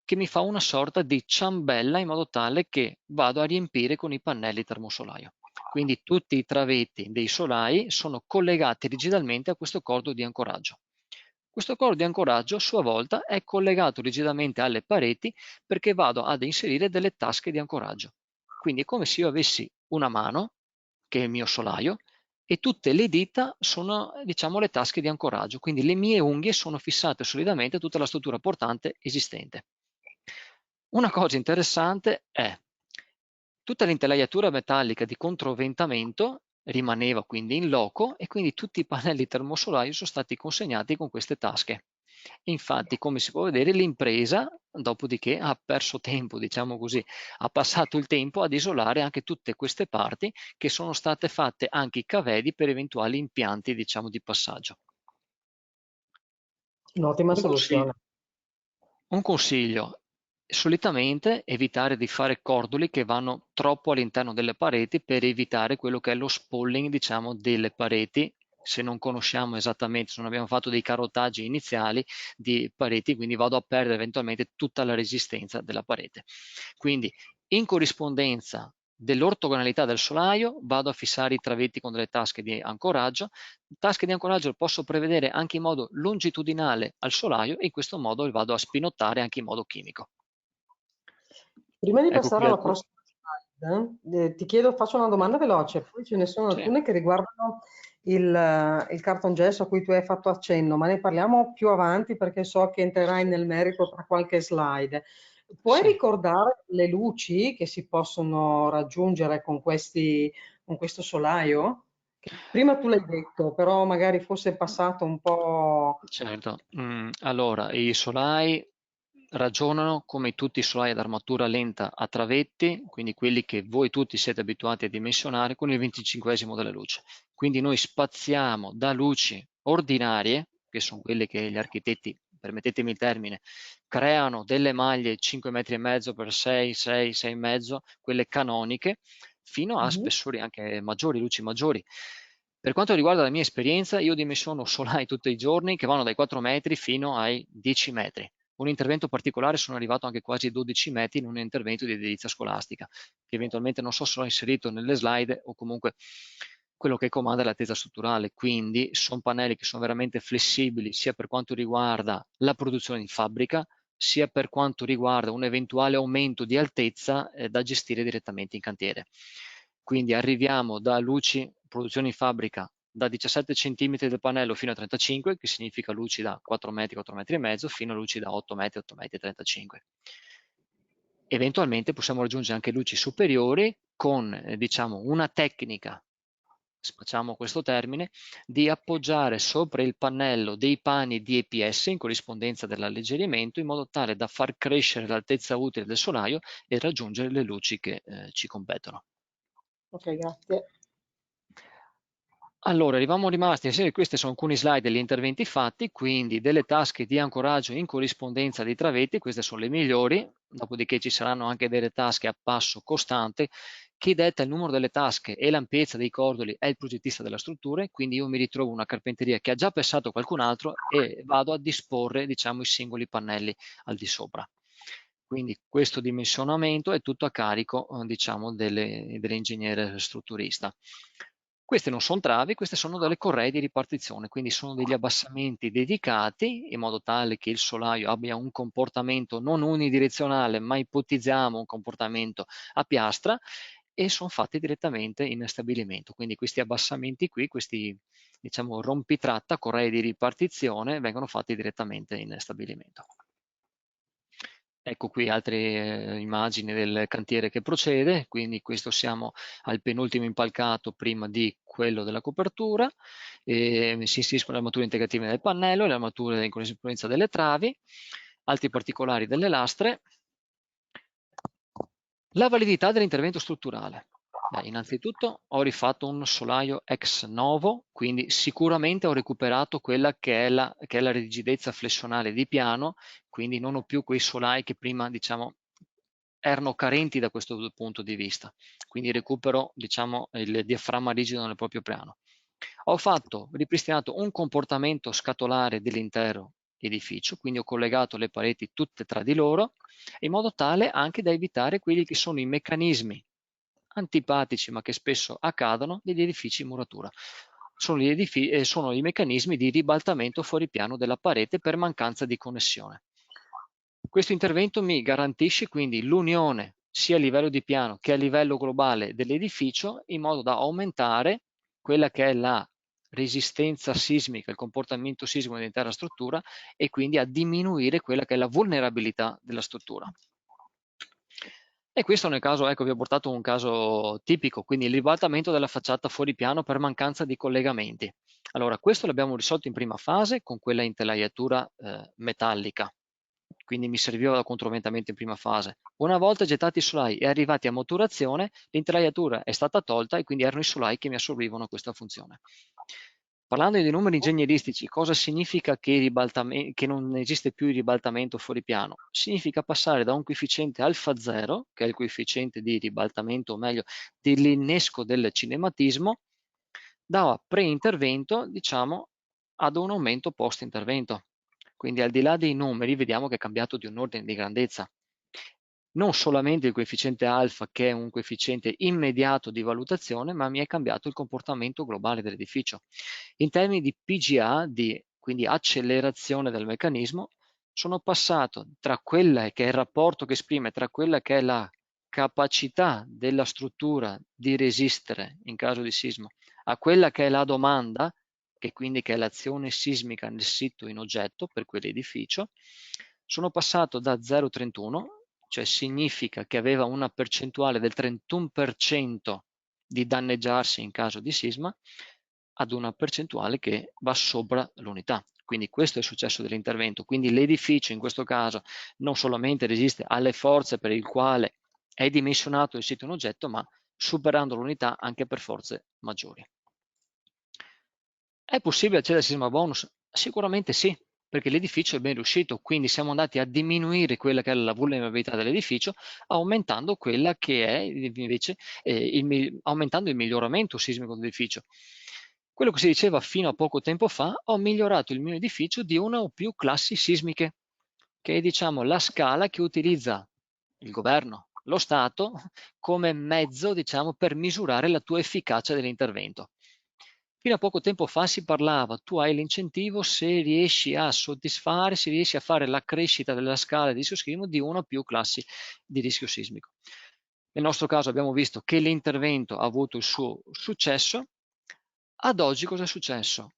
che mi fa una sorta di ciambella in modo tale che vado a riempire con i pannelli termosolaio. Quindi tutti i travetti dei solai sono collegati rigidamente a questo cordo di ancoraggio. Questo cordo di ancoraggio a sua volta è collegato rigidamente alle pareti perché vado ad inserire delle tasche di ancoraggio. Quindi è come se io avessi una mano, che è il mio solaio, e tutte le dita sono, diciamo, le tasche di ancoraggio. Quindi le mie unghie sono fissate solidamente a tutta la struttura portante esistente. Una cosa interessante è tutta l'intelaiatura metallica di controventamento rimaneva quindi in loco e quindi tutti i pannelli termosolari sono stati consegnati con queste tasche. Infatti, come si può vedere, l'impresa, dopodiché, ha perso tempo, diciamo così, ha passato il tempo ad isolare anche tutte queste parti che sono state fatte anche i cavedi per eventuali impianti, diciamo, di passaggio. Un'ottima soluzione. Un consiglio, solitamente evitare di fare cordoli che vanno troppo all'interno delle pareti per evitare quello che è lo spalling, diciamo, delle pareti, se non conosciamo esattamente, se non abbiamo fatto dei carotaggi iniziali di pareti, quindi vado a perdere eventualmente tutta la resistenza della parete. Quindi in corrispondenza dell'ortogonalità del solaio vado a fissare i travetti con delle tasche di ancoraggio. Tasche di ancoraggio posso prevedere anche in modo longitudinale al solaio e in questo modo vado a spinottare anche in modo chimico. Prima di Ecco passare qui alla prossima slide, ti chiedo, faccio una domanda veloce, poi ce ne sono sì. alcune che riguardano il cartongesso a cui tu hai fatto accenno, ma ne parliamo più avanti perché so che entrerai nel merito tra qualche slide. Puoi Sì. ricordare le luci che si possono raggiungere con questo solaio? Che prima tu l'hai detto, però magari forse è passato un po'. Certo, allora i solai ragionano come tutti i solai ad armatura lenta a travetti, quindi quelli che voi tutti siete abituati a dimensionare con il 25esimo della luce. Quindi noi spaziamo da luci ordinarie, che sono quelle che gli architetti, permettetemi il termine, creano delle maglie 5 metri e mezzo per 6, 6, 6 e mezzo, quelle canoniche, fino a Mhm. spessori anche maggiori, luci maggiori. Per quanto riguarda la mia esperienza, io dimensiono solai tutti i giorni che vanno dai 4 metri fino ai 10 metri. Un intervento particolare sono arrivato anche quasi 12 metri in un intervento di edilizia scolastica, che eventualmente non so se l'ho inserito nelle slide o comunque quello che comanda è l'altezza strutturale. Quindi sono pannelli che sono veramente flessibili sia per quanto riguarda la produzione in fabbrica, sia per quanto riguarda un eventuale aumento di altezza da gestire direttamente in cantiere. Quindi arriviamo da luci, produzione in fabbrica, da 17 cm del pannello fino a 35, che significa luci da 4 metri, 4 metri e mezzo, fino a luci da 8 metri, 8 metri e 35. Eventualmente possiamo raggiungere anche luci superiori con, diciamo, una tecnica, facciamo questo termine, di appoggiare sopra il pannello dei pani di EPS in corrispondenza dell'alleggerimento in modo tale da far crescere l'altezza utile del solaio e raggiungere le luci che ci competono. Ok, grazie. Allora, eravamo rimasti, sì, queste sono alcuni slide degli interventi fatti, quindi delle tasche di ancoraggio in corrispondenza dei travetti, queste sono le migliori, dopodiché ci saranno anche delle tasche a passo costante. Chi detta il numero delle tasche e l'ampiezza dei cordoli è il progettista della struttura, quindi io mi ritrovo una carpenteria che ha già pensato qualcun altro e vado a disporre, diciamo, i singoli pannelli al di sopra. Quindi questo dimensionamento è tutto a carico, diciamo, dell'ingegnere strutturista. Queste non sono travi, queste sono delle corree di ripartizione, quindi sono degli abbassamenti dedicati in modo tale che il solaio abbia un comportamento non unidirezionale, ma ipotizziamo un comportamento a piastra e sono fatti direttamente in stabilimento. Quindi questi abbassamenti qui, questi diciamo rompitratta, corree di ripartizione, vengono fatti direttamente in stabilimento. Ecco qui altre immagini del cantiere che procede, quindi questo siamo al penultimo impalcato prima di quello della copertura, si inseriscono le armature integrative del pannello, le armature in corrispondenza delle travi, altri particolari delle lastre. La validità dell'intervento strutturale. Innanzitutto ho rifatto un solaio ex novo, quindi sicuramente ho recuperato quella che è la rigidezza flessionale di piano, quindi non ho più quei solai che prima, diciamo, erano carenti da questo punto di vista. Quindi recupero, diciamo, il diaframma rigido nel proprio piano. Ho ripristinato un comportamento scatolare dell'intero edificio, quindi ho collegato le pareti tutte tra di loro, in modo tale anche da evitare quelli che sono i meccanismi antipatici ma che spesso accadono degli edifici in muratura. Sono i meccanismi di ribaltamento fuori piano della parete per mancanza di connessione. Questo intervento mi garantisce quindi l'unione sia a livello di piano che a livello globale dell'edificio in modo da aumentare quella che è la resistenza sismica, il comportamento sismico dell'intera struttura e quindi a diminuire quella che è la vulnerabilità della struttura. E questo nel caso, ecco, vi ho portato un caso tipico, quindi il ribaltamento della facciata fuori piano per mancanza di collegamenti. Allora, questo l'abbiamo risolto in prima fase con quella intelaiatura metallica, quindi mi serviva da controventamento in prima fase. Una volta gettati i solai e arrivati a maturazione, l'intelaiatura è stata tolta e quindi erano i solai che mi assorbivano questa funzione. Parlando di numeri ingegneristici, cosa significa che non esiste più il ribaltamento fuori piano? Significa passare da un coefficiente alfa 0, che è il coefficiente di ribaltamento, o meglio, dell'innesco del cinematismo, da pre-intervento, diciamo, ad un aumento post-intervento. Quindi al di là dei numeri vediamo che è cambiato di un ordine di grandezza. Non solamente il coefficiente alfa, che è un coefficiente immediato di valutazione, ma mi è cambiato il comportamento globale dell'edificio. In termini di PGA, quindi accelerazione del meccanismo, sono passato tra quella che è il rapporto che esprime tra quella che è la capacità della struttura di resistere in caso di sismo a quella che è la domanda, che quindi che è l'azione sismica nel sito in oggetto per quell'edificio, sono passato da 0,31 cioè significa che aveva una percentuale del 31% di danneggiarsi in caso di sisma, ad una percentuale che va sopra l'unità. Quindi questo è il successo dell'intervento. Quindi l'edificio in questo caso non solamente resiste alle forze per il quale è dimensionato il sito in oggetto, ma superando l'unità anche per forze maggiori. È possibile accedere al sisma bonus? Sicuramente sì, perché l'edificio è ben riuscito, quindi siamo andati a diminuire quella che è la vulnerabilità dell'edificio, aumentando quella che è invece aumentando il miglioramento sismico dell'edificio. Quello che si diceva fino a poco tempo fa: ho migliorato il mio edificio di una o più classi sismiche, che è, diciamo, la scala che utilizza il governo, lo Stato, come mezzo, diciamo, per misurare la tua efficacia dell'intervento. Fino a poco tempo fa si parlava: tu hai l'incentivo se riesci a soddisfare, se riesci a fare la crescita della scala di rischio sismico di una o più classi di rischio sismico. Nel nostro caso abbiamo visto che l'intervento ha avuto il suo successo. Ad oggi cosa è successo?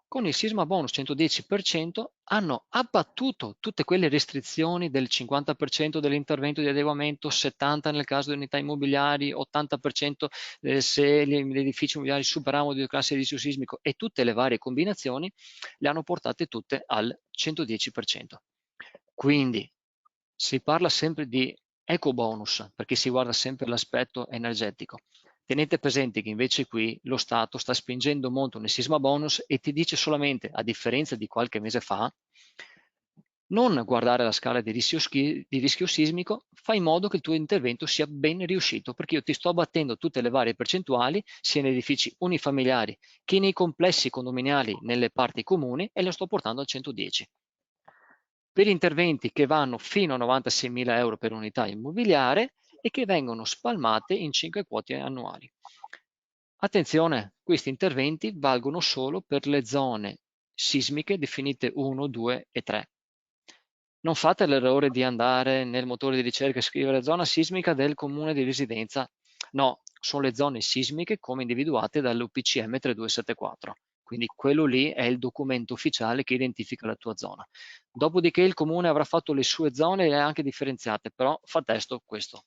Con il sisma bonus 110% hanno abbattuto tutte quelle restrizioni del 50% dell'intervento di adeguamento, 70% nel caso di unità immobiliari, 80% se gli edifici immobiliari superavano due classi di rischio sismico, e tutte le varie combinazioni le hanno portate tutte al 110%. Quindi si parla sempre di eco bonus perché si guarda sempre l'aspetto energetico. Tenete presente che invece qui lo Stato sta spingendo molto nel sisma bonus e ti dice solamente, a differenza di qualche mese fa, non guardare la scala di rischio sismico, fai in modo che il tuo intervento sia ben riuscito, perché io ti sto abbattendo tutte le varie percentuali, sia nei edifici unifamiliari che nei complessi condominiali nelle parti comuni, e lo sto portando al 110. Per interventi che vanno fino a 96.000 euro per unità immobiliare e che vengono spalmate in 5 quote annuali. Attenzione, questi interventi valgono solo per le zone sismiche definite 1, 2 e 3. Non fate l'errore di andare nel motore di ricerca e scrivere zona sismica del comune di residenza. No, sono le zone sismiche come individuate dall'UPCM 3274. Quindi quello lì è il documento ufficiale che identifica la tua zona. Dopodiché il comune avrà fatto le sue zone e le ha anche differenziate, però fa testo questo.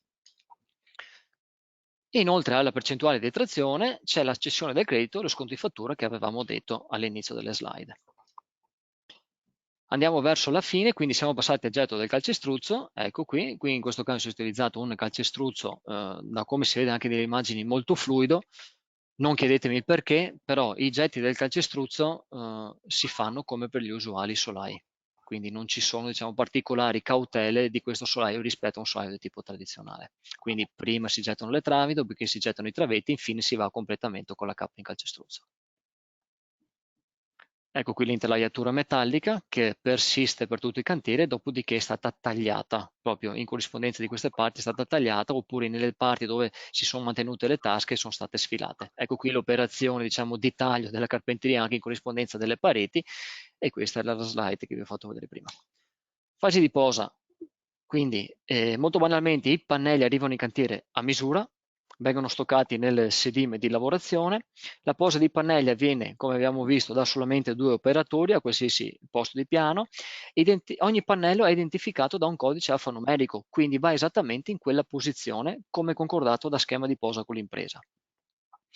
E inoltre alla percentuale di detrazione c'è la cessione del credito e lo sconto di fattura che avevamo detto all'inizio delle slide. Andiamo verso la fine, quindi siamo passati al getto del calcestruzzo. Ecco qui in questo caso si è utilizzato un calcestruzzo, da come si vede anche nelle immagini, molto fluido. Non chiedetemi il perché, però i getti del calcestruzzo si fanno come per gli usuali solai, quindi non ci sono, diciamo, particolari cautele di questo solaio rispetto a un solaio di tipo tradizionale. Quindi prima si gettano le travi, dopodiché si gettano i travetti, infine si va a completamento con la cappa in calcestruzzo. Ecco qui l'intelaiatura metallica che persiste per tutto il cantiere, dopodiché è stata tagliata, proprio in corrispondenza di queste parti è stata tagliata, oppure nelle parti dove si sono mantenute le tasche sono state sfilate. Ecco qui l'operazione, diciamo, di taglio della carpenteria anche in corrispondenza delle pareti, e questa è la slide che vi ho fatto vedere prima. Fase di posa. Quindi molto banalmente i pannelli arrivano in cantiere a misura, vengono stoccati nel sedime di lavorazione. La posa di pannelli avviene, come abbiamo visto, da solamente 2 operatori a qualsiasi posto di piano. Ogni pannello è identificato da un codice alfanumerico, quindi va esattamente in quella posizione come concordato da schema di posa con l'impresa.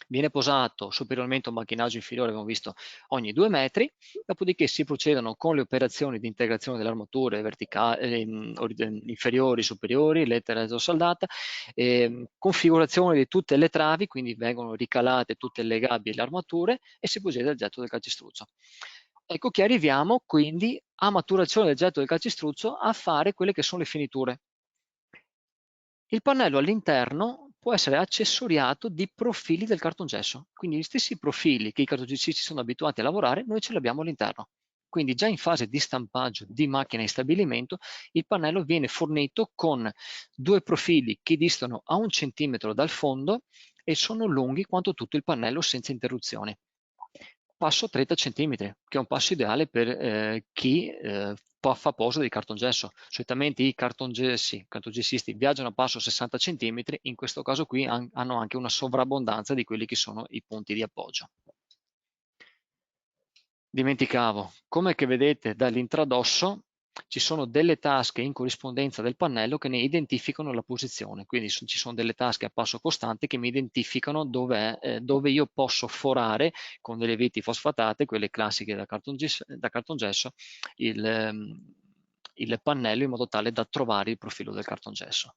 Viene posato superiormente a un macchinaggio inferiore, abbiamo visto, ogni 2 metri, dopodiché si procedono con le operazioni di integrazione delle armature inferiori, superiori, lettera saldata, configurazione di tutte le travi, quindi vengono ricalate tutte le gabbie e le armature, e si procede al getto del calcestruzzo. Ecco che arriviamo quindi a maturazione del getto del calcestruzzo a fare quelle che sono le finiture. Il pannello all'interno può essere accessoriato di profili del cartongesso, quindi gli stessi profili che i cartongessisti sono abituati a lavorare, noi ce li abbiamo all'interno. Quindi già in fase di stampaggio di macchina in stabilimento, il pannello viene fornito con 2 profili che distano a 1 centimetro dal fondo e sono lunghi quanto tutto il pannello senza interruzioni. Passo 30 centimetri, che è un passo ideale per chi fa posa di cartongesso. Solitamente i cartongessisti viaggiano a passo 60 centimetri, in questo caso qui hanno anche una sovrabbondanza di quelli che sono i punti di appoggio. Dimenticavo, come che vedete dall'intradosso, ci sono delle tasche in corrispondenza del pannello che ne identificano la posizione, quindi ci sono delle tasche a passo costante che mi identificano dove io posso forare con delle viti fosfatate, quelle classiche da cartongesso, il pannello in modo tale da trovare il profilo del cartongesso.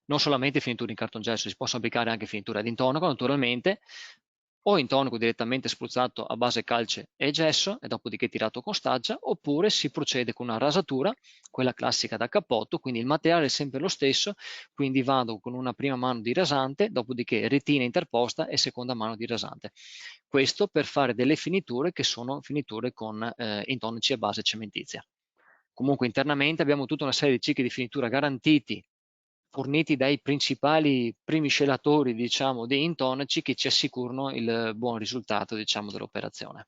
Non solamente finiture in cartongesso, si possono applicare anche finiture ad intonaco naturalmente, o intonaco direttamente spruzzato a base calce e gesso e dopodiché tirato con staggia, oppure si procede con una rasatura, quella classica da cappotto, quindi il materiale è sempre lo stesso, quindi vado con una prima mano di rasante, dopodiché retina interposta e seconda mano di rasante. Questo per fare delle finiture che sono finiture con intonaci a base cementizia. Comunque internamente abbiamo tutta una serie di cicli di finitura garantiti, forniti dai principali primi scelatori, diciamo, di intonaci che ci assicurano il buon risultato, diciamo, dell'operazione.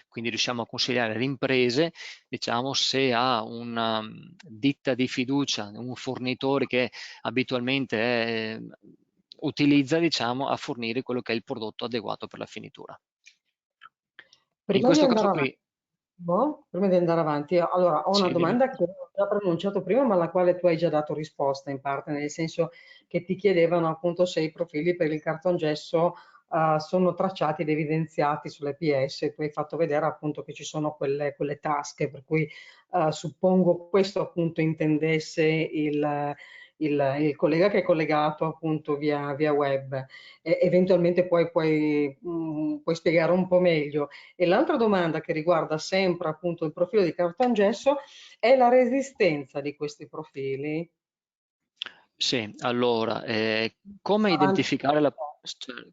Quindi riusciamo a consigliare alle imprese, diciamo, se ha una ditta di fiducia, un fornitore che abitualmente utilizza, diciamo, a fornire quello che è il prodotto adeguato per la finitura. In Prima di questo andare caso avanti, qui, prima di andare avanti, allora ho una sì, dimmi. domanda che ho già pronunciato prima, ma alla quale tu hai già dato risposta in parte, nel senso che ti chiedevano appunto se i profili per il cartongesso sono tracciati ed evidenziati sulle PS. Tu hai fatto vedere appunto che ci sono quelle tasche, per cui suppongo questo appunto intendesse il collega che è collegato appunto via web. Eventualmente poi puoi spiegare un po' meglio. E l'altra domanda che riguarda sempre appunto il profilo di cartongesso è la resistenza di questi profili. Sì, allora, come Avanti.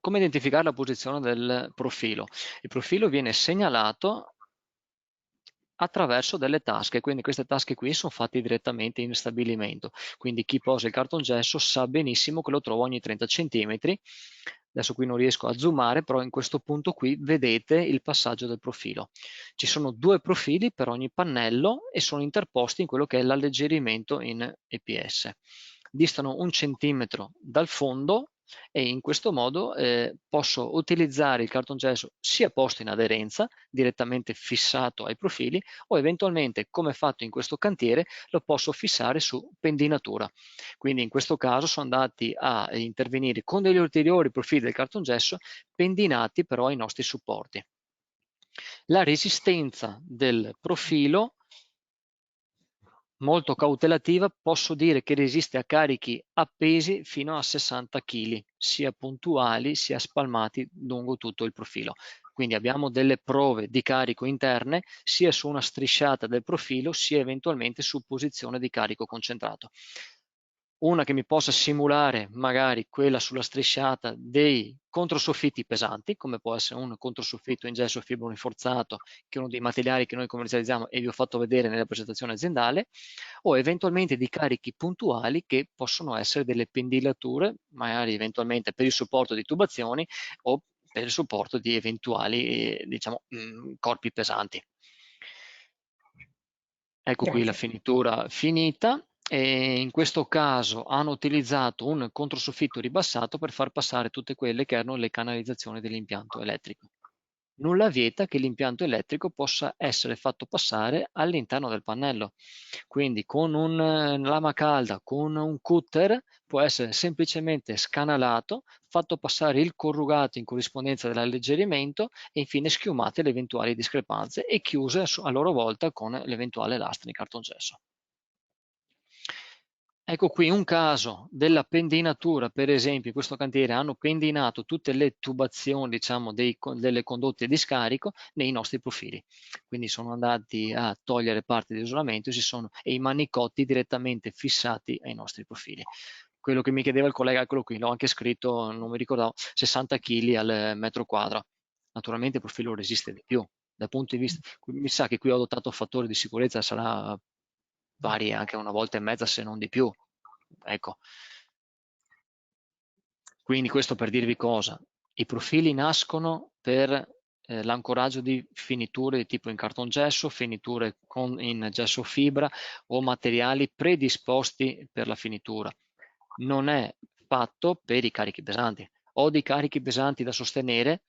come identificare la posizione del profilo? Il profilo viene segnalato attraverso delle tasche, quindi queste tasche qui sono fatte direttamente in stabilimento, quindi chi posa il cartongesso sa benissimo che lo trova ogni 30 centimetri. Adesso qui non riesco a zoomare, però in questo punto qui vedete il passaggio del profilo. Ci sono due profili per ogni pannello e sono interposti in quello che è l'alleggerimento in EPS. Distano 1 centimetro dal fondo e in questo modo posso utilizzare il cartongesso sia posto in aderenza, direttamente fissato ai profili, o eventualmente, come fatto in questo cantiere, lo posso fissare su pendinatura. Quindi in questo caso sono andati a intervenire con degli ulteriori profili del cartongesso pendinati però ai nostri supporti. La resistenza del profilo molto cautelativa, posso dire che resiste a carichi appesi fino a 60 kg, sia puntuali sia spalmati lungo tutto il profilo. Quindi abbiamo delle prove di carico interne sia su una strisciata del profilo sia eventualmente su posizione di carico concentrato. Una che mi possa simulare magari quella sulla strisciata dei controsoffitti pesanti, come può essere un controsoffitto in gesso fibro rinforzato, che è uno dei materiali che noi commercializziamo e vi ho fatto vedere nella presentazione aziendale, o eventualmente di carichi puntuali che possono essere delle pendilature, magari eventualmente per il supporto di tubazioni o per il supporto di eventuali, diciamo, corpi pesanti. Ecco qui la Grazie. finitura finita e in questo caso hanno utilizzato un controsoffitto ribassato per far passare tutte quelle che erano le canalizzazioni dell'impianto elettrico. Nulla vieta che l'impianto elettrico possa essere fatto passare all'interno del pannello. Quindi con una lama calda, con un cutter, può essere semplicemente scanalato, fatto passare il corrugato in corrispondenza dell'alleggerimento e infine schiumate le eventuali discrepanze e chiuse a loro volta con l'eventuale lastra di cartongesso. Ecco qui un caso della pendinatura, per esempio in questo cantiere hanno pendinato tutte le tubazioni, diciamo, delle condotte di scarico nei nostri profili. Quindi sono andati a togliere parte di isolamento e i manicotti direttamente fissati ai nostri profili. Quello che mi chiedeva il collega, eccolo qui, l'ho anche scritto, non mi ricordavo, 60 kg al metro quadro. Naturalmente il profilo resiste di più. Dal punto di vista, mi sa che qui ho adottato fattori di sicurezza, sarà pari anche a una volta e mezza se non di più. Ecco, quindi questo per dirvi cosa, i profili nascono per l'ancoraggio di finiture di tipo in cartongesso, finiture in gesso fibra o materiali predisposti per la finitura. Non è fatto per i carichi pesanti. ho dei carichi pesanti da sostenere,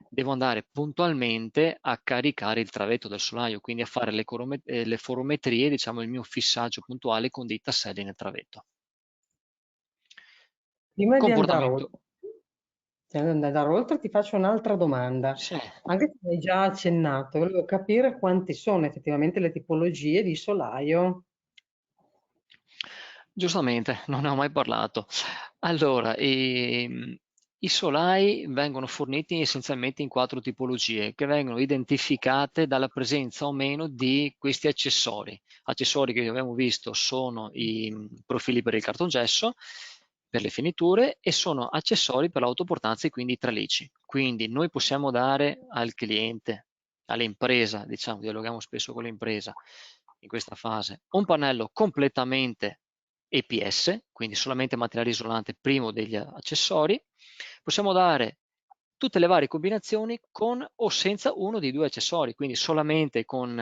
devo andare puntualmente a caricare il travetto del solaio, quindi a fare le forometrie, diciamo il mio fissaggio puntuale con dei tasselli nel travetto. Prima di andare Comportamento. oltre, ti faccio un'altra domanda. Sì. Anche se mi hai già accennato, volevo capire quanti sono effettivamente le tipologie di solaio. Giustamente, non ne ho mai parlato. Allora, i solai vengono forniti essenzialmente in 4 tipologie che vengono identificate dalla presenza o meno di questi accessori. Accessori che abbiamo visto sono i profili per il cartongesso, per le finiture e sono accessori per l'autoportanza e quindi i tralicci. Quindi noi possiamo dare al cliente, all'impresa, diciamo, dialoghiamo spesso con l'impresa in questa fase, un pannello completamente EPS, quindi solamente materiale isolante primo degli accessori. Possiamo dare tutte le varie combinazioni con o senza uno dei 2 accessori, quindi solamente con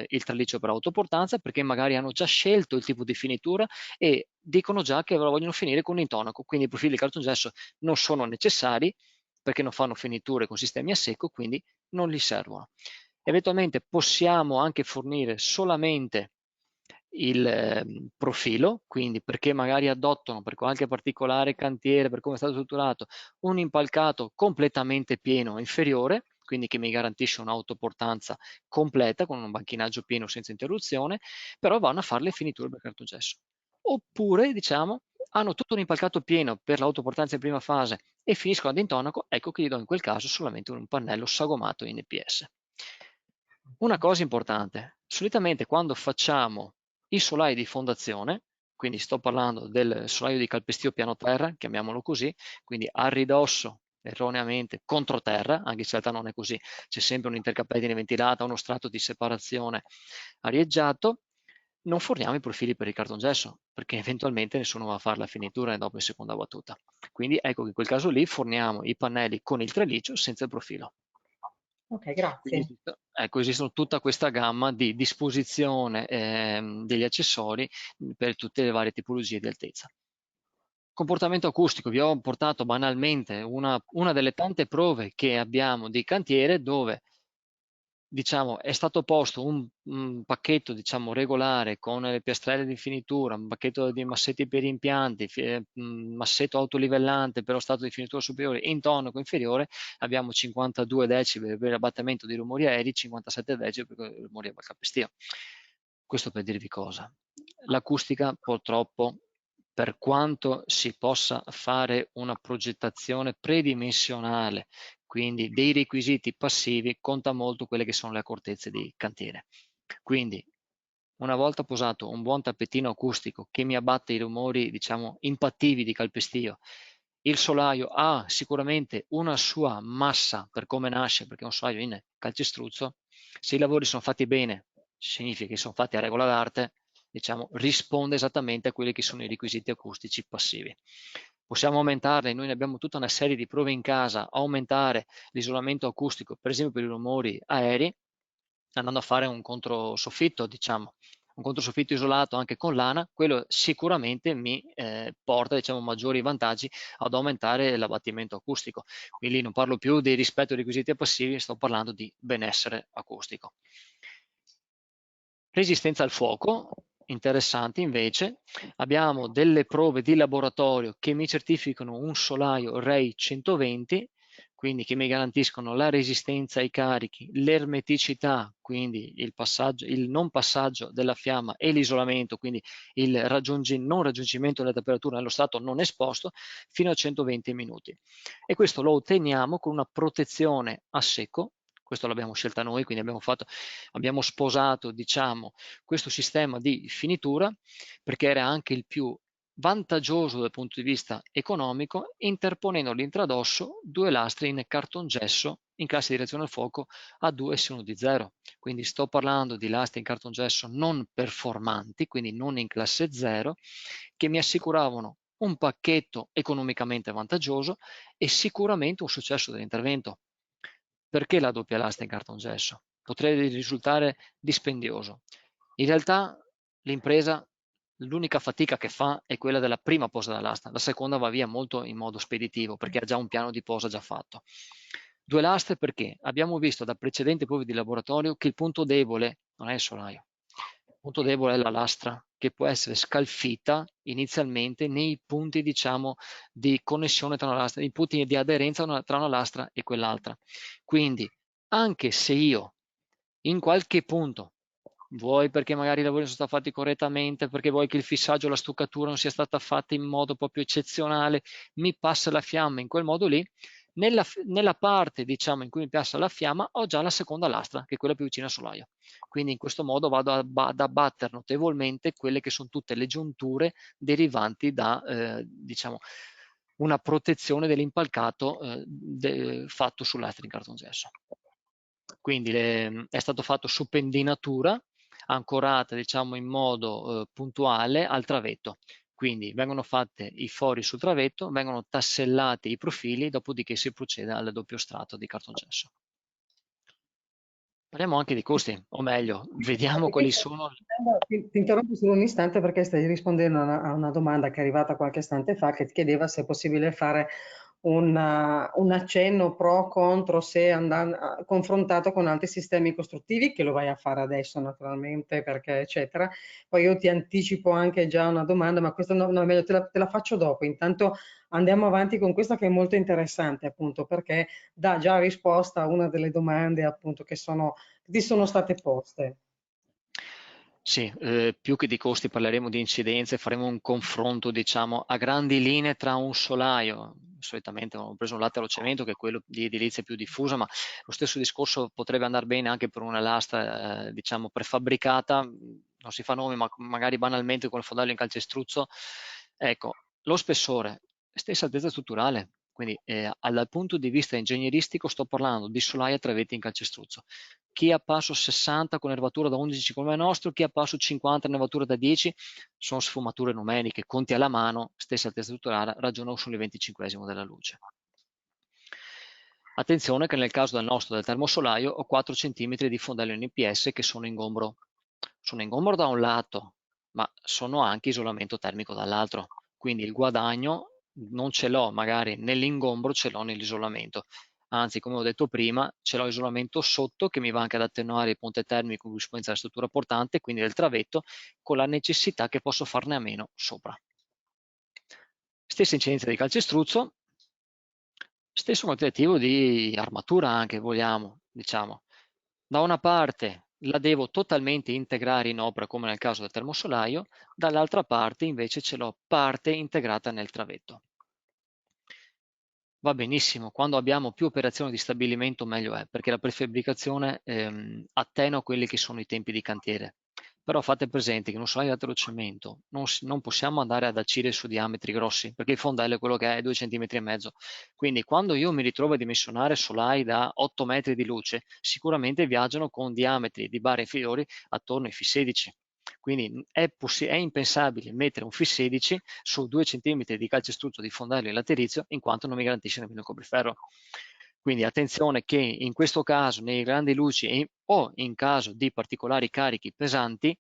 il traliccio per autoportanza, perché magari hanno già scelto il tipo di finitura e dicono già che lo vogliono finire con l'intonaco, quindi i profili di cartongesso non sono necessari perché non fanno finiture con sistemi a secco, quindi non gli servono. Eventualmente possiamo anche fornire solamente il profilo, quindi perché magari adottano per qualche particolare cantiere, per come è stato strutturato, un impalcato completamente pieno inferiore, quindi che mi garantisce un'autoportanza completa con un banchinaggio pieno senza interruzione, però vanno a fare le finiture per cartongesso. Oppure, diciamo, hanno tutto un impalcato pieno per l'autoportanza in prima fase e finiscono ad intonaco, ecco che gli do in quel caso solamente un pannello sagomato in EPS. Una cosa importante, solitamente quando facciamo i solai di fondazione, quindi sto parlando del solaio di calpestio piano terra, chiamiamolo così, quindi a ridosso, erroneamente, controterra, anche se in realtà non è così, c'è sempre un'intercapedine ventilata, uno strato di separazione arieggiato, non forniamo i profili per il cartongesso, perché eventualmente nessuno va a fare la finitura dopo in seconda battuta. Quindi ecco che in quel caso lì forniamo i pannelli con il traliccio senza il profilo. Ok, Quindi grazie. ecco, esistono tutta questa gamma di disposizione degli accessori per tutte le varie tipologie di altezza. Comportamento acustico, vi ho portato banalmente una delle tante prove che abbiamo di cantiere dove diciamo, è stato posto un pacchetto diciamo, regolare con le piastrelle di finitura, un pacchetto di massetti per impianti, massetto autolivellante per lo stato di finitura superiore e intonaco inferiore, abbiamo 52 decibel per l'abbattimento dei rumori aerei, 57 decibel per i rumori a calpestio. Questo per dirvi cosa. L'acustica purtroppo, per quanto si possa fare una progettazione predimensionale, quindi dei requisiti passivi, conta molto quelle che sono le accortezze di cantiere. Quindi una volta posato un buon tappetino acustico che mi abbatte i rumori, diciamo, impattivi di calpestio, il solaio ha sicuramente una sua massa per come nasce, perché è un solaio in calcestruzzo. Se i lavori sono fatti bene, significa che sono fatti a regola d'arte, diciamo, risponde esattamente a quelli che sono i requisiti acustici passivi. Possiamo aumentarle, noi ne abbiamo tutta una serie di prove in casa, aumentare l'isolamento acustico, per esempio per i rumori aerei, andando a fare un controsoffitto, diciamo, un controsoffitto isolato anche con lana, quello sicuramente mi porta diciamo, maggiori vantaggi ad aumentare l'abbattimento acustico. Quindi non parlo più di rispetto ai requisiti passivi, sto parlando di benessere acustico. Resistenza al fuoco, interessanti invece, abbiamo delle prove di laboratorio che mi certificano un solaio REI 120, quindi che mi garantiscono la resistenza ai carichi, l'ermeticità, quindi il non passaggio della fiamma e l'isolamento, quindi il non raggiungimento della temperatura nello stato non esposto, fino a 120 minuti. E questo lo otteniamo con una protezione a secco, questo l'abbiamo scelta noi, quindi abbiamo sposato diciamo, questo sistema di finitura perché era anche il più vantaggioso dal punto di vista economico, interponendo all'intradosso 2 lastre in cartongesso in classe di reazione al fuoco A2 S1 di 0. Quindi sto parlando di lastre in cartongesso non performanti, quindi non in classe 0, che mi assicuravano un pacchetto economicamente vantaggioso e sicuramente un successo dell'intervento. Perché la doppia lastra in cartongesso? Potrebbe risultare dispendioso. In realtà l'impresa l'unica fatica che fa è quella della prima posa dell'asta, la seconda va via molto in modo speditivo perché ha già un piano di posa già fatto. 2 lastre perché abbiamo visto da precedenti prove di laboratorio che il punto debole non è il solaio, il punto debole è la lastra, che può essere scalfita inizialmente nei punti, diciamo, di connessione tra una lastra, nei punti di aderenza tra una lastra e quell'altra. Quindi, anche se io in qualche punto, vuoi perché magari i lavori non sono stati fatti correttamente, perché vuoi che il fissaggio o la stuccatura non sia stata fatta in modo proprio eccezionale, mi passa la fiamma in quel modo lì, nella parte, diciamo, in cui mi passa la fiamma ho già la seconda lastra, che è quella più vicina al solaio. Quindi in questo modo vado ad abbattere notevolmente quelle che sono tutte le giunture derivanti da, diciamo, una protezione dell'impalcato fatto su lastre in cartongesso. Quindi è stato fatto su pendinatura, ancorata, diciamo, in modo puntuale al travetto. Quindi vengono fatte i fori sul travetto, vengono tassellati i profili, dopodiché si procede al doppio strato di cartongesso. Parliamo anche di costi, o meglio, vediamo quali sono. Ti interrompo solo un istante perché stai rispondendo a una domanda che è arrivata qualche istante fa che ti chiedeva se è possibile fare un accenno pro contro se confrontato con altri sistemi costruttivi, che lo vai a fare adesso naturalmente perché eccetera. Poi io ti anticipo anche già una domanda, ma questa no, no, meglio te la faccio dopo. Intanto andiamo avanti con questa che è molto interessante appunto perché dà già risposta a una delle domande appunto che ti sono state poste. Sì, più che di costi parleremo di incidenze, faremo un confronto, diciamo, a grandi linee tra un solaio, solitamente ho preso un lattero cemento che è quello di edilizia più diffusa, ma lo stesso discorso potrebbe andare bene anche per una lastra, diciamo, prefabbricata, non si fa nome, ma magari banalmente con il fondello in calcestruzzo. Ecco, lo spessore, stessa altezza strutturale, quindi dal punto di vista ingegneristico sto parlando di solaia a travetti in calcestruzzo. Chi ha passo 60 con nervatura da 11 come il nostro, chi ha passo 50 nervatura da 10, sono sfumature numeriche, conti alla mano, stessa altezza strutturale, ragionano sul 25esimo della luce. Attenzione che nel caso del nostro del termosolaio ho 4 cm di fondello NPS che sono ingombro. Sono ingombro da un lato, ma sono anche isolamento termico dall'altro. Quindi il guadagno non ce l'ho magari nell'ingombro, ce l'ho nell'isolamento. Anzi, come ho detto prima, ce l'ho isolamento sotto che mi va anche ad attenuare il ponte termico in corrispondenza della struttura portante, quindi del travetto, con la necessità che posso farne a meno sopra. Stessa incidenza di calcestruzzo, stesso quantitativo di armatura anche, vogliamo, diciamo. Da una parte la devo totalmente integrare in opera come nel caso del termosolaio, dall'altra parte invece ce l'ho parte integrata nel travetto. Va benissimo, quando abbiamo più operazioni di stabilimento meglio è, perché la prefabbricazione attenua quelli che sono i tempi di cantiere. Però fate presente che in un solaio di laterocemento non possiamo andare ad acire su diametri grossi, perché il fondello è quello che è 2,5 cm. Quindi quando io mi ritrovo a dimensionare solai da 8 metri di luce, sicuramente viaggiano con diametri di barre inferiori attorno ai F16. Quindi è impensabile mettere un F16 su 2 cm di calcestruzzo di fondello in laterizio in quanto non mi garantisce nemmeno il copriferro. Quindi attenzione che in questo caso, nei grandi luci o in caso di particolari carichi pesanti,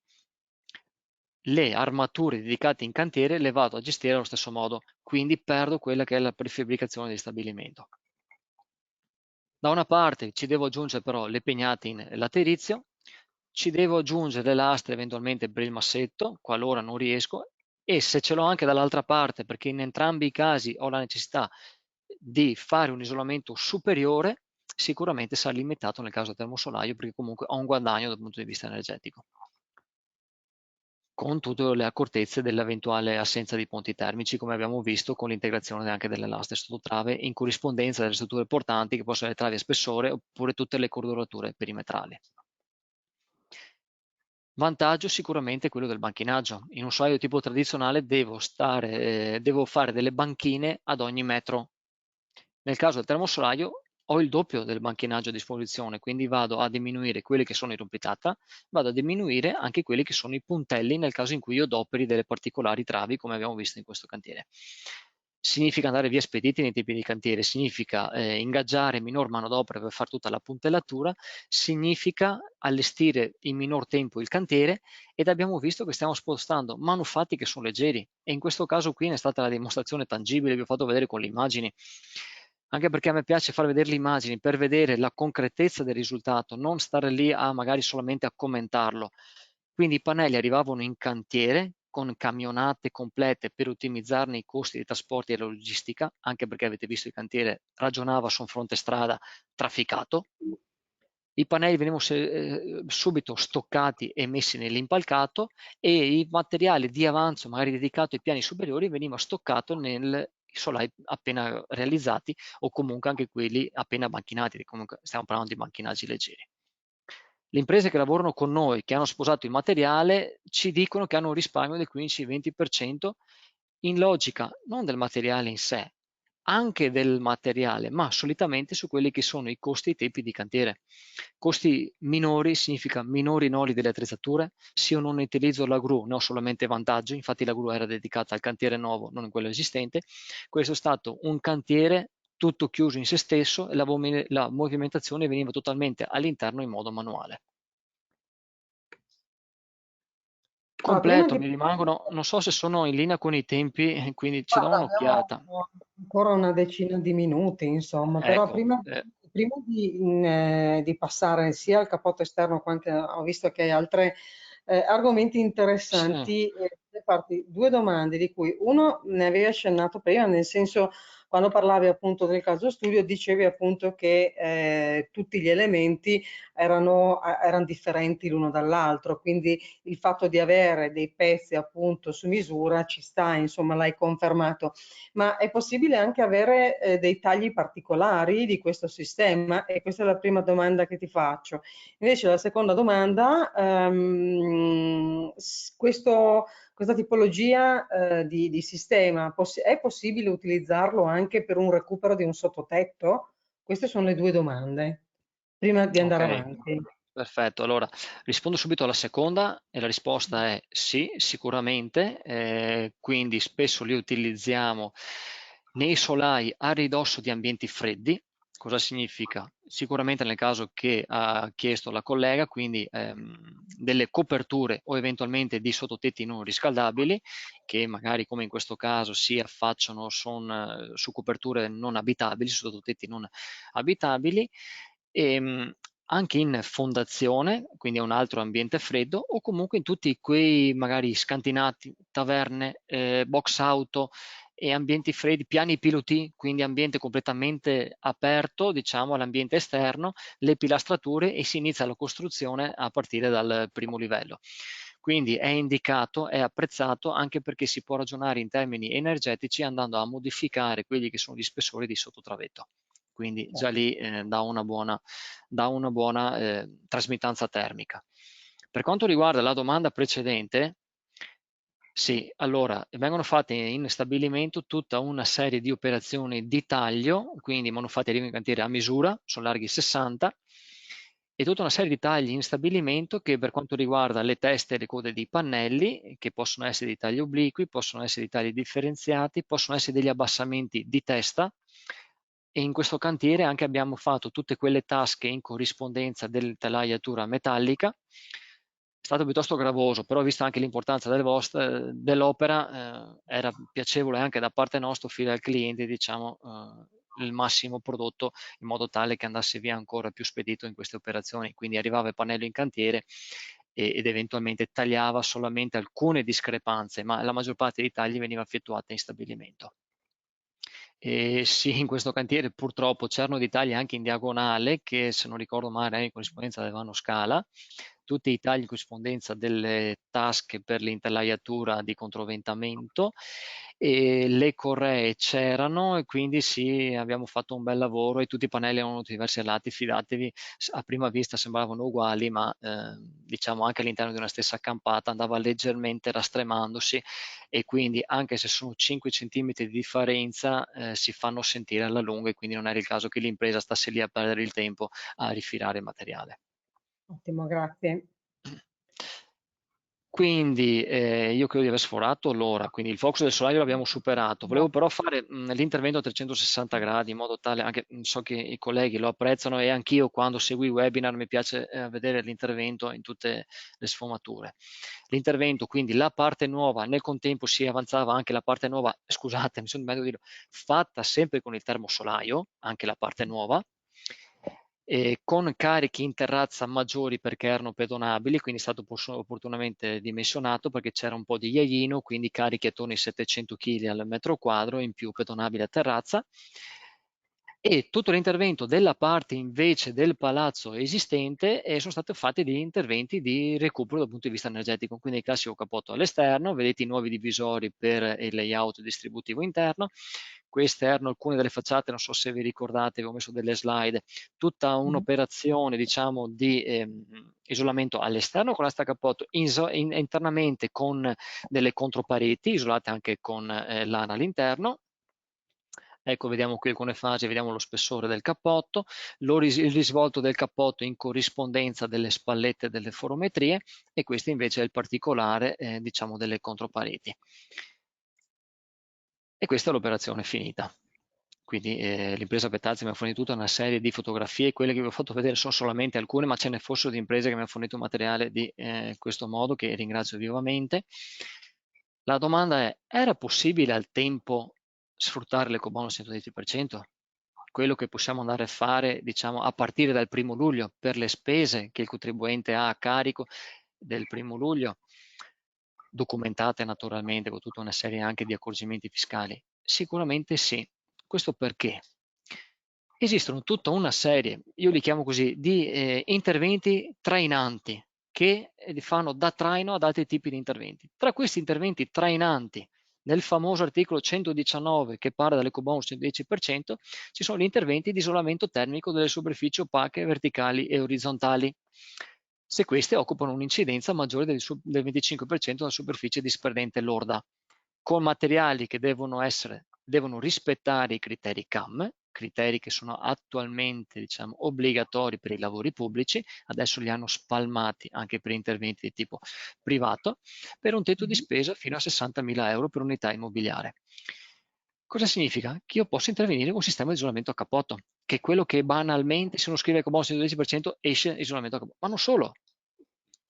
le armature dedicate in cantiere le vado a gestire allo stesso modo, quindi perdo quella che è la prefabbricazione di stabilimento. Da una parte ci devo aggiungere però le pegnate in laterizio, ci devo aggiungere le lastre eventualmente per il massetto, qualora non riesco, e se ce l'ho anche dall'altra parte, perché in entrambi i casi ho la necessità di fare un isolamento superiore, sicuramente sarà limitato nel caso del termosolaio, perché comunque ho un guadagno dal punto di vista energetico, con tutte le accortezze dell'eventuale assenza di ponti termici, come abbiamo visto con l'integrazione anche delle lastre sottotrave in corrispondenza delle strutture portanti, che possono essere travi a spessore, oppure tutte le cordurature perimetrali. Vantaggio sicuramente quello del banchinaggio. In un solaio tipo tradizionale devo fare delle banchine ad ogni metro. Nel caso del termosolaio ho il doppio del banchinaggio a disposizione, quindi vado a diminuire quelli che sono i rompitata, vado a diminuire anche quelli che sono i puntelli nel caso in cui io adoperi delle particolari travi, come abbiamo visto in questo cantiere. significa andare via spediti nei tempi di cantiere, significa ingaggiare minor manodopera per fare tutta la puntellatura, significa allestire in minor tempo il cantiere, ed abbiamo visto che stiamo spostando manufatti che sono leggeri, e in questo caso qui è stata la dimostrazione tangibile, vi ho fatto vedere con le immagini, anche perché a me piace far vedere le immagini per vedere la concretezza del risultato, non stare lì a magari solamente a commentarlo. Quindi i pannelli arrivavano in cantiere con camionate complete per ottimizzarne i costi dei trasporti e la logistica, anche perché avete visto il cantiere ragionava su un fronte strada trafficato. I pannelli venivano subito stoccati e messi nell'impalcato, e i materiali di avanzo, magari dedicato ai piani superiori, veniva stoccato nei solai appena realizzati, o comunque anche quelli appena macchinati, comunque stiamo parlando di macchinaggi leggeri. Le imprese che lavorano con noi, che hanno sposato il materiale, ci dicono che hanno un risparmio del 15-20% in logica non del materiale in sé, anche del materiale, ma solitamente su quelli che sono i costi e i tempi di cantiere. Costi minori significa minori noli delle attrezzature. Se io non utilizzo la gru ne ho solamente vantaggio, infatti la gru era dedicata al cantiere nuovo, non in quello esistente. Questo è stato un cantiere tutto chiuso in se stesso, e la movimentazione veniva totalmente all'interno in modo manuale. Ma prima Completo, di mi rimangono, non so se sono in linea con i tempi, quindi ci do Guarda, abbiamo un'occhiata. ancora una decina di minuti, insomma, però Ecco, prima di passare sia al cappotto esterno, quanto ho visto che hai altri argomenti sì, interessanti, voglio farti due domande, di cui uno ne avevi accennato prima, nel senso, quando parlavi appunto del caso studio, dicevi appunto che tutti gli elementi erano differenti l'uno dall'altro, quindi il fatto di avere dei pezzi appunto su misura ci sta, insomma, l'hai confermato. Ma è possibile anche avere dei tagli particolari di questo sistema? E questa è la prima domanda che ti faccio. Invece la seconda domanda, questa tipologia di sistema è possibile utilizzarlo anche per un recupero di un sottotetto? Queste sono le due domande, prima di andare ok, avanti. perfetto. Allora, rispondo subito alla seconda, e la risposta è sì, sicuramente. Quindi spesso li utilizziamo nei solai a ridosso di ambienti freddi. Cosa significa? Sicuramente nel caso che ha chiesto la collega, quindi delle coperture o eventualmente di sottotetti non riscaldabili, che magari come in questo caso si affacciano su coperture non abitabili, su sottotetti non abitabili, e anche in fondazione, quindi è un altro ambiente freddo, o comunque in tutti quei magari scantinati, taverne, box auto e ambienti freddi, piani piloti, quindi ambiente completamente aperto, diciamo, all'ambiente esterno, le pilastrature, e si inizia la costruzione a partire dal primo livello. Quindi è indicato, è apprezzato, anche perché si può ragionare in termini energetici andando a modificare quelli che sono gli spessori di sottotravetto. Quindi già lì dà una buona trasmittanza termica. Per quanto riguarda la domanda precedente, sì, allora vengono fatte in stabilimento tutta una serie di operazioni di taglio, quindi manufatti arrivano in cantiere a misura, sono larghi 60, e tutta una serie di tagli in stabilimento che, per quanto riguarda le teste e le code dei pannelli, che possono essere di tagli obliqui, possono essere di tagli differenziati, possono essere degli abbassamenti di testa, e in questo cantiere anche abbiamo fatto tutte quelle tasche in corrispondenza dell'intelaiatura metallica. È stato piuttosto gravoso, però vista anche l'importanza dell'opera, era piacevole anche da parte nostra offrire al cliente, diciamo, il massimo prodotto, in modo tale che andasse via ancora più spedito in queste operazioni. Quindi arrivava il pannello in cantiere ed eventualmente tagliava solamente alcune discrepanze, ma la maggior parte dei tagli veniva effettuata in stabilimento. E sì, in questo cantiere purtroppo c'erano dei tagli anche in diagonale che, se non ricordo male, erano in corrispondenza del vano scala, tutti i tagli in corrispondenza delle tasche per l'intelaiatura di controventamento, e le corree c'erano, e quindi sì, abbiamo fatto un bel lavoro, e tutti i pannelli erano diversi lati, fidatevi, a prima vista sembravano uguali, ma diciamo anche all'interno di una stessa campata andava leggermente rastremandosi, e quindi anche se sono 5 centimetri di differenza si fanno sentire alla lunga, e quindi non era il caso che l'impresa stasse lì a perdere il tempo a rifilare il materiale. Ottimo, grazie. Quindi io credo di aver sforato l'ora, quindi il focus del solaio l'abbiamo superato. Volevo però fare l'intervento a 360 gradi in modo tale, anche so che i colleghi lo apprezzano e anch'io quando seguo i webinar mi piace vedere l'intervento in tutte le sfumature. L'intervento, quindi la parte nuova, nel contempo si avanzava anche la parte nuova, scusate, mi sono dimenticato di dirlo, fatta sempre con il termosolaio, anche la parte nuova, con carichi in terrazza maggiori perché erano pedonabili, quindi è stato opportunamente dimensionato perché c'era un po' di iaiino, quindi carichi attorno ai 700 kg al metro quadro, in più pedonabili a terrazza. E tutto l'intervento della parte invece del palazzo esistente sono stati fatti degli interventi di recupero dal punto di vista energetico, quindi il classico cappotto all'esterno, vedete i nuovi divisori per il layout distributivo interno. Queste erano alcune delle facciate, non so se vi ricordate, vi ho messo delle slide, tutta un'operazione diciamo di isolamento all'esterno con la staccapotto, internamente con delle contropareti isolate anche con lana all'interno. Ecco, vediamo qui alcune fasi, vediamo lo spessore del cappotto, il risvolto del cappotto in corrispondenza delle spallette delle forometrie e questo invece è il particolare, diciamo, delle contropareti. E questa è l'operazione finita. Quindi l'impresa Petazzi mi ha fornito tutta una serie di fotografie, quelle che vi ho fatto vedere sono solamente alcune, ma ce ne fossero di imprese che mi hanno fornito materiale di questo modo, che ringrazio vivamente. La domanda è, era possibile al tempo sfruttare l'ecobonus 110%? Quello che possiamo andare a fare, diciamo, a partire dal 1° luglio per le spese che il contribuente ha a carico del 1° luglio, documentate naturalmente con tutta una serie anche di accorgimenti fiscali? Sicuramente sì. Questo perché? Esistono tutta una serie, io li chiamo così, di interventi trainanti che fanno da traino ad altri tipi di interventi. Tra questi interventi trainanti, nel famoso articolo 119 che parla dell'ecobonus 110%, ci sono gli interventi di isolamento termico delle superfici opache verticali e orizzontali, se queste occupano un'incidenza maggiore del 25% della superficie disperdente lorda, con materiali che devono rispettare i criteri CAM, criteri che sono attualmente, diciamo, obbligatori per i lavori pubblici, adesso li hanno spalmati anche per interventi di tipo privato, per un tetto di spesa fino a 60.000 euro per unità immobiliare. Cosa significa? Che io posso intervenire con un sistema di isolamento a cappotto, che è quello che banalmente, se uno scrive ecobonus del 10%, esce isolamento a cappotto, ma non solo.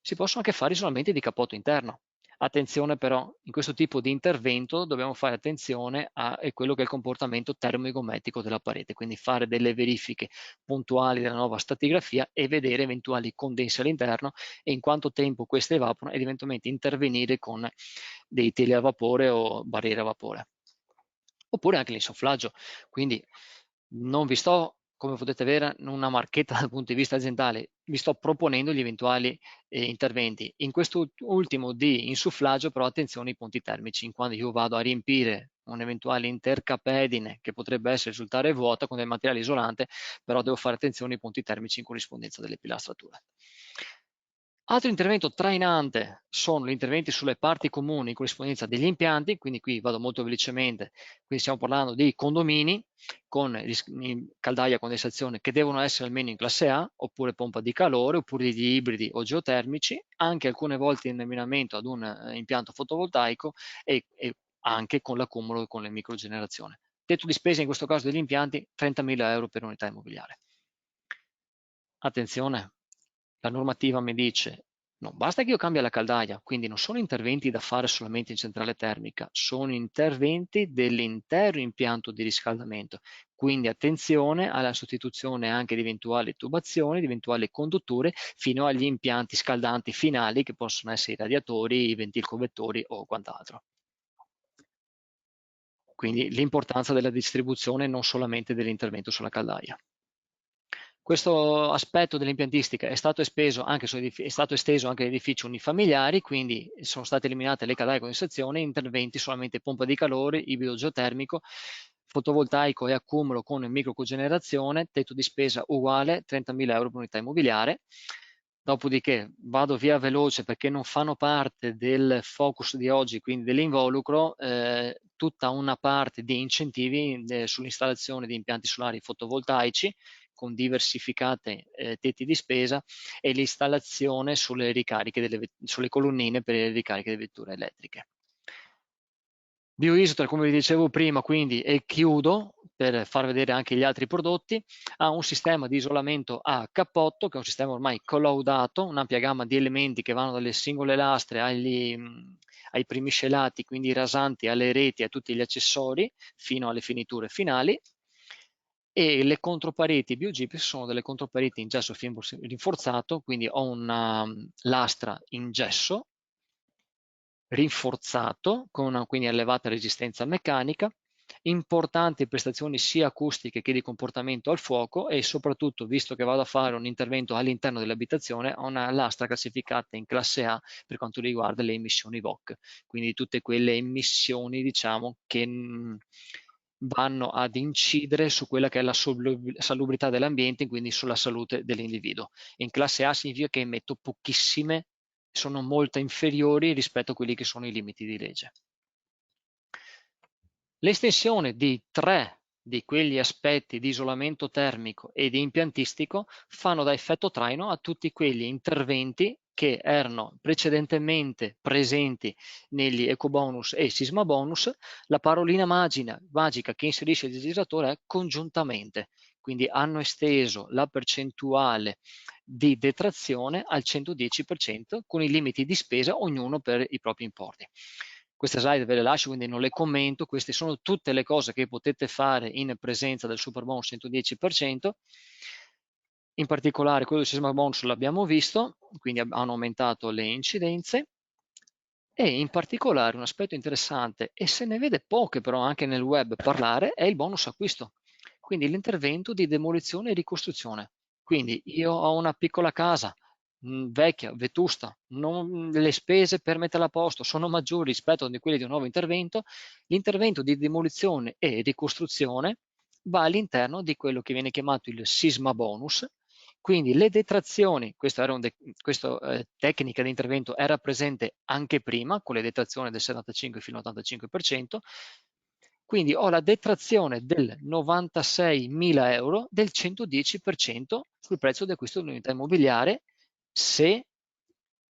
Si possono anche fare isolamenti di cappotto interno. Attenzione però, in questo tipo di intervento dobbiamo fare attenzione a quello che è il comportamento termoigometrico della parete, quindi fare delle verifiche puntuali della nuova stratigrafia e vedere eventuali condensi all'interno e in quanto tempo queste evaporano ed eventualmente intervenire con dei teli a vapore o barriere a vapore. Oppure anche l'insoflaggio, quindi non vi sto, come potete vedere, una marchetta dal punto di vista aziendale, vi sto proponendo gli eventuali interventi. In questo ultimo di insufflaggio però attenzione ai punti termici, in quando io vado a riempire un'eventuale intercapedine che potrebbe risultare vuota con del materiale isolante, però devo fare attenzione ai punti termici in corrispondenza delle pilastrature. Altro intervento trainante sono gli interventi sulle parti comuni in corrispondenza degli impianti, quindi qui vado molto velocemente, quindi stiamo parlando di condomini con caldaia a condensazione che devono essere almeno in classe A, oppure pompa di calore, oppure di ibridi o geotermici, anche alcune volte in abbinamento ad un impianto fotovoltaico e anche con l'accumulo e con le microgenerazioni. Tetto di spesa in questo caso degli impianti 30.000 euro per unità immobiliare. Attenzione, la normativa mi dice non basta che io cambia la caldaia, quindi non sono interventi da fare solamente in centrale termica, sono interventi dell'intero impianto di riscaldamento. Quindi attenzione alla sostituzione anche di eventuali tubazioni, di eventuali condutture, fino agli impianti scaldanti finali che possono essere i radiatori, i ventilconvettori o quant'altro. Quindi l'importanza della distribuzione non solamente dell'intervento sulla caldaia. Questo aspetto dell'impiantistica è stato esteso anche agli edifici unifamiliari, quindi sono state eliminate le caldaie a condensazione, interventi solamente pompa di calore, ibrido geotermico, fotovoltaico e accumulo con microcogenerazione, tetto di spesa uguale, 30.000 euro per unità immobiliare. Dopodiché vado via veloce perché non fanno parte del focus di oggi, quindi dell'involucro, tutta una parte di incentivi sull'installazione di impianti solari fotovoltaici con diversificate tetti di spesa e l'installazione sulle ricariche sulle colonnine per le ricariche delle vetture elettriche. BioIsotar, come vi dicevo prima, quindi, e chiudo per far vedere anche gli altri prodotti, ha un sistema di isolamento a cappotto, che è un sistema ormai collaudato, un'ampia gamma di elementi che vanno dalle singole lastre ai primiscelati, quindi i rasanti, alle reti, a tutti gli accessori, fino alle finiture finali. E le contropareti BioGPS sono delle contropareti in gesso rinforzato, quindi ho una lastra in gesso rinforzato con una quindi elevata resistenza meccanica, importanti prestazioni sia acustiche che di comportamento al fuoco e soprattutto, visto che vado a fare un intervento all'interno dell'abitazione, ho una lastra classificata in classe A per quanto riguarda le emissioni VOC, quindi tutte quelle emissioni, diciamo, che vanno ad incidere su quella che è la salubrità dell'ambiente, quindi sulla salute dell'individuo. In classe A significa che emetto pochissime, sono molto inferiori rispetto a quelli che sono i limiti di legge. L'estensione di 3 di quegli aspetti di isolamento termico e di impiantistico fanno da effetto traino a tutti quegli interventi che erano precedentemente presenti negli ecobonus e sisma bonus. La parolina magica che inserisce il legislatore è congiuntamente, quindi hanno esteso la percentuale di detrazione al 110% con i limiti di spesa ognuno per i propri importi. Queste slide ve le lascio, quindi non le commento, queste sono tutte le cose che potete fare in presenza del Superbonus 110%, in particolare quello del sisma bonus l'abbiamo visto, quindi hanno aumentato le incidenze, e in particolare un aspetto interessante, e se ne vede poche però anche nel web parlare, è il bonus acquisto, quindi l'intervento di demolizione e ricostruzione. Quindi io ho una piccola casa, vecchia, vetusta, le spese per metterla a posto sono maggiori rispetto a quelle di un nuovo intervento, l'intervento di demolizione e ricostruzione va all'interno di quello che viene chiamato il sisma bonus, quindi le detrazioni, questa tecnica di intervento era presente anche prima con le detrazioni del 75 fino all'85%, quindi ho la detrazione del 96.000 euro del 110% sul prezzo di acquisto dell'unità immobiliare se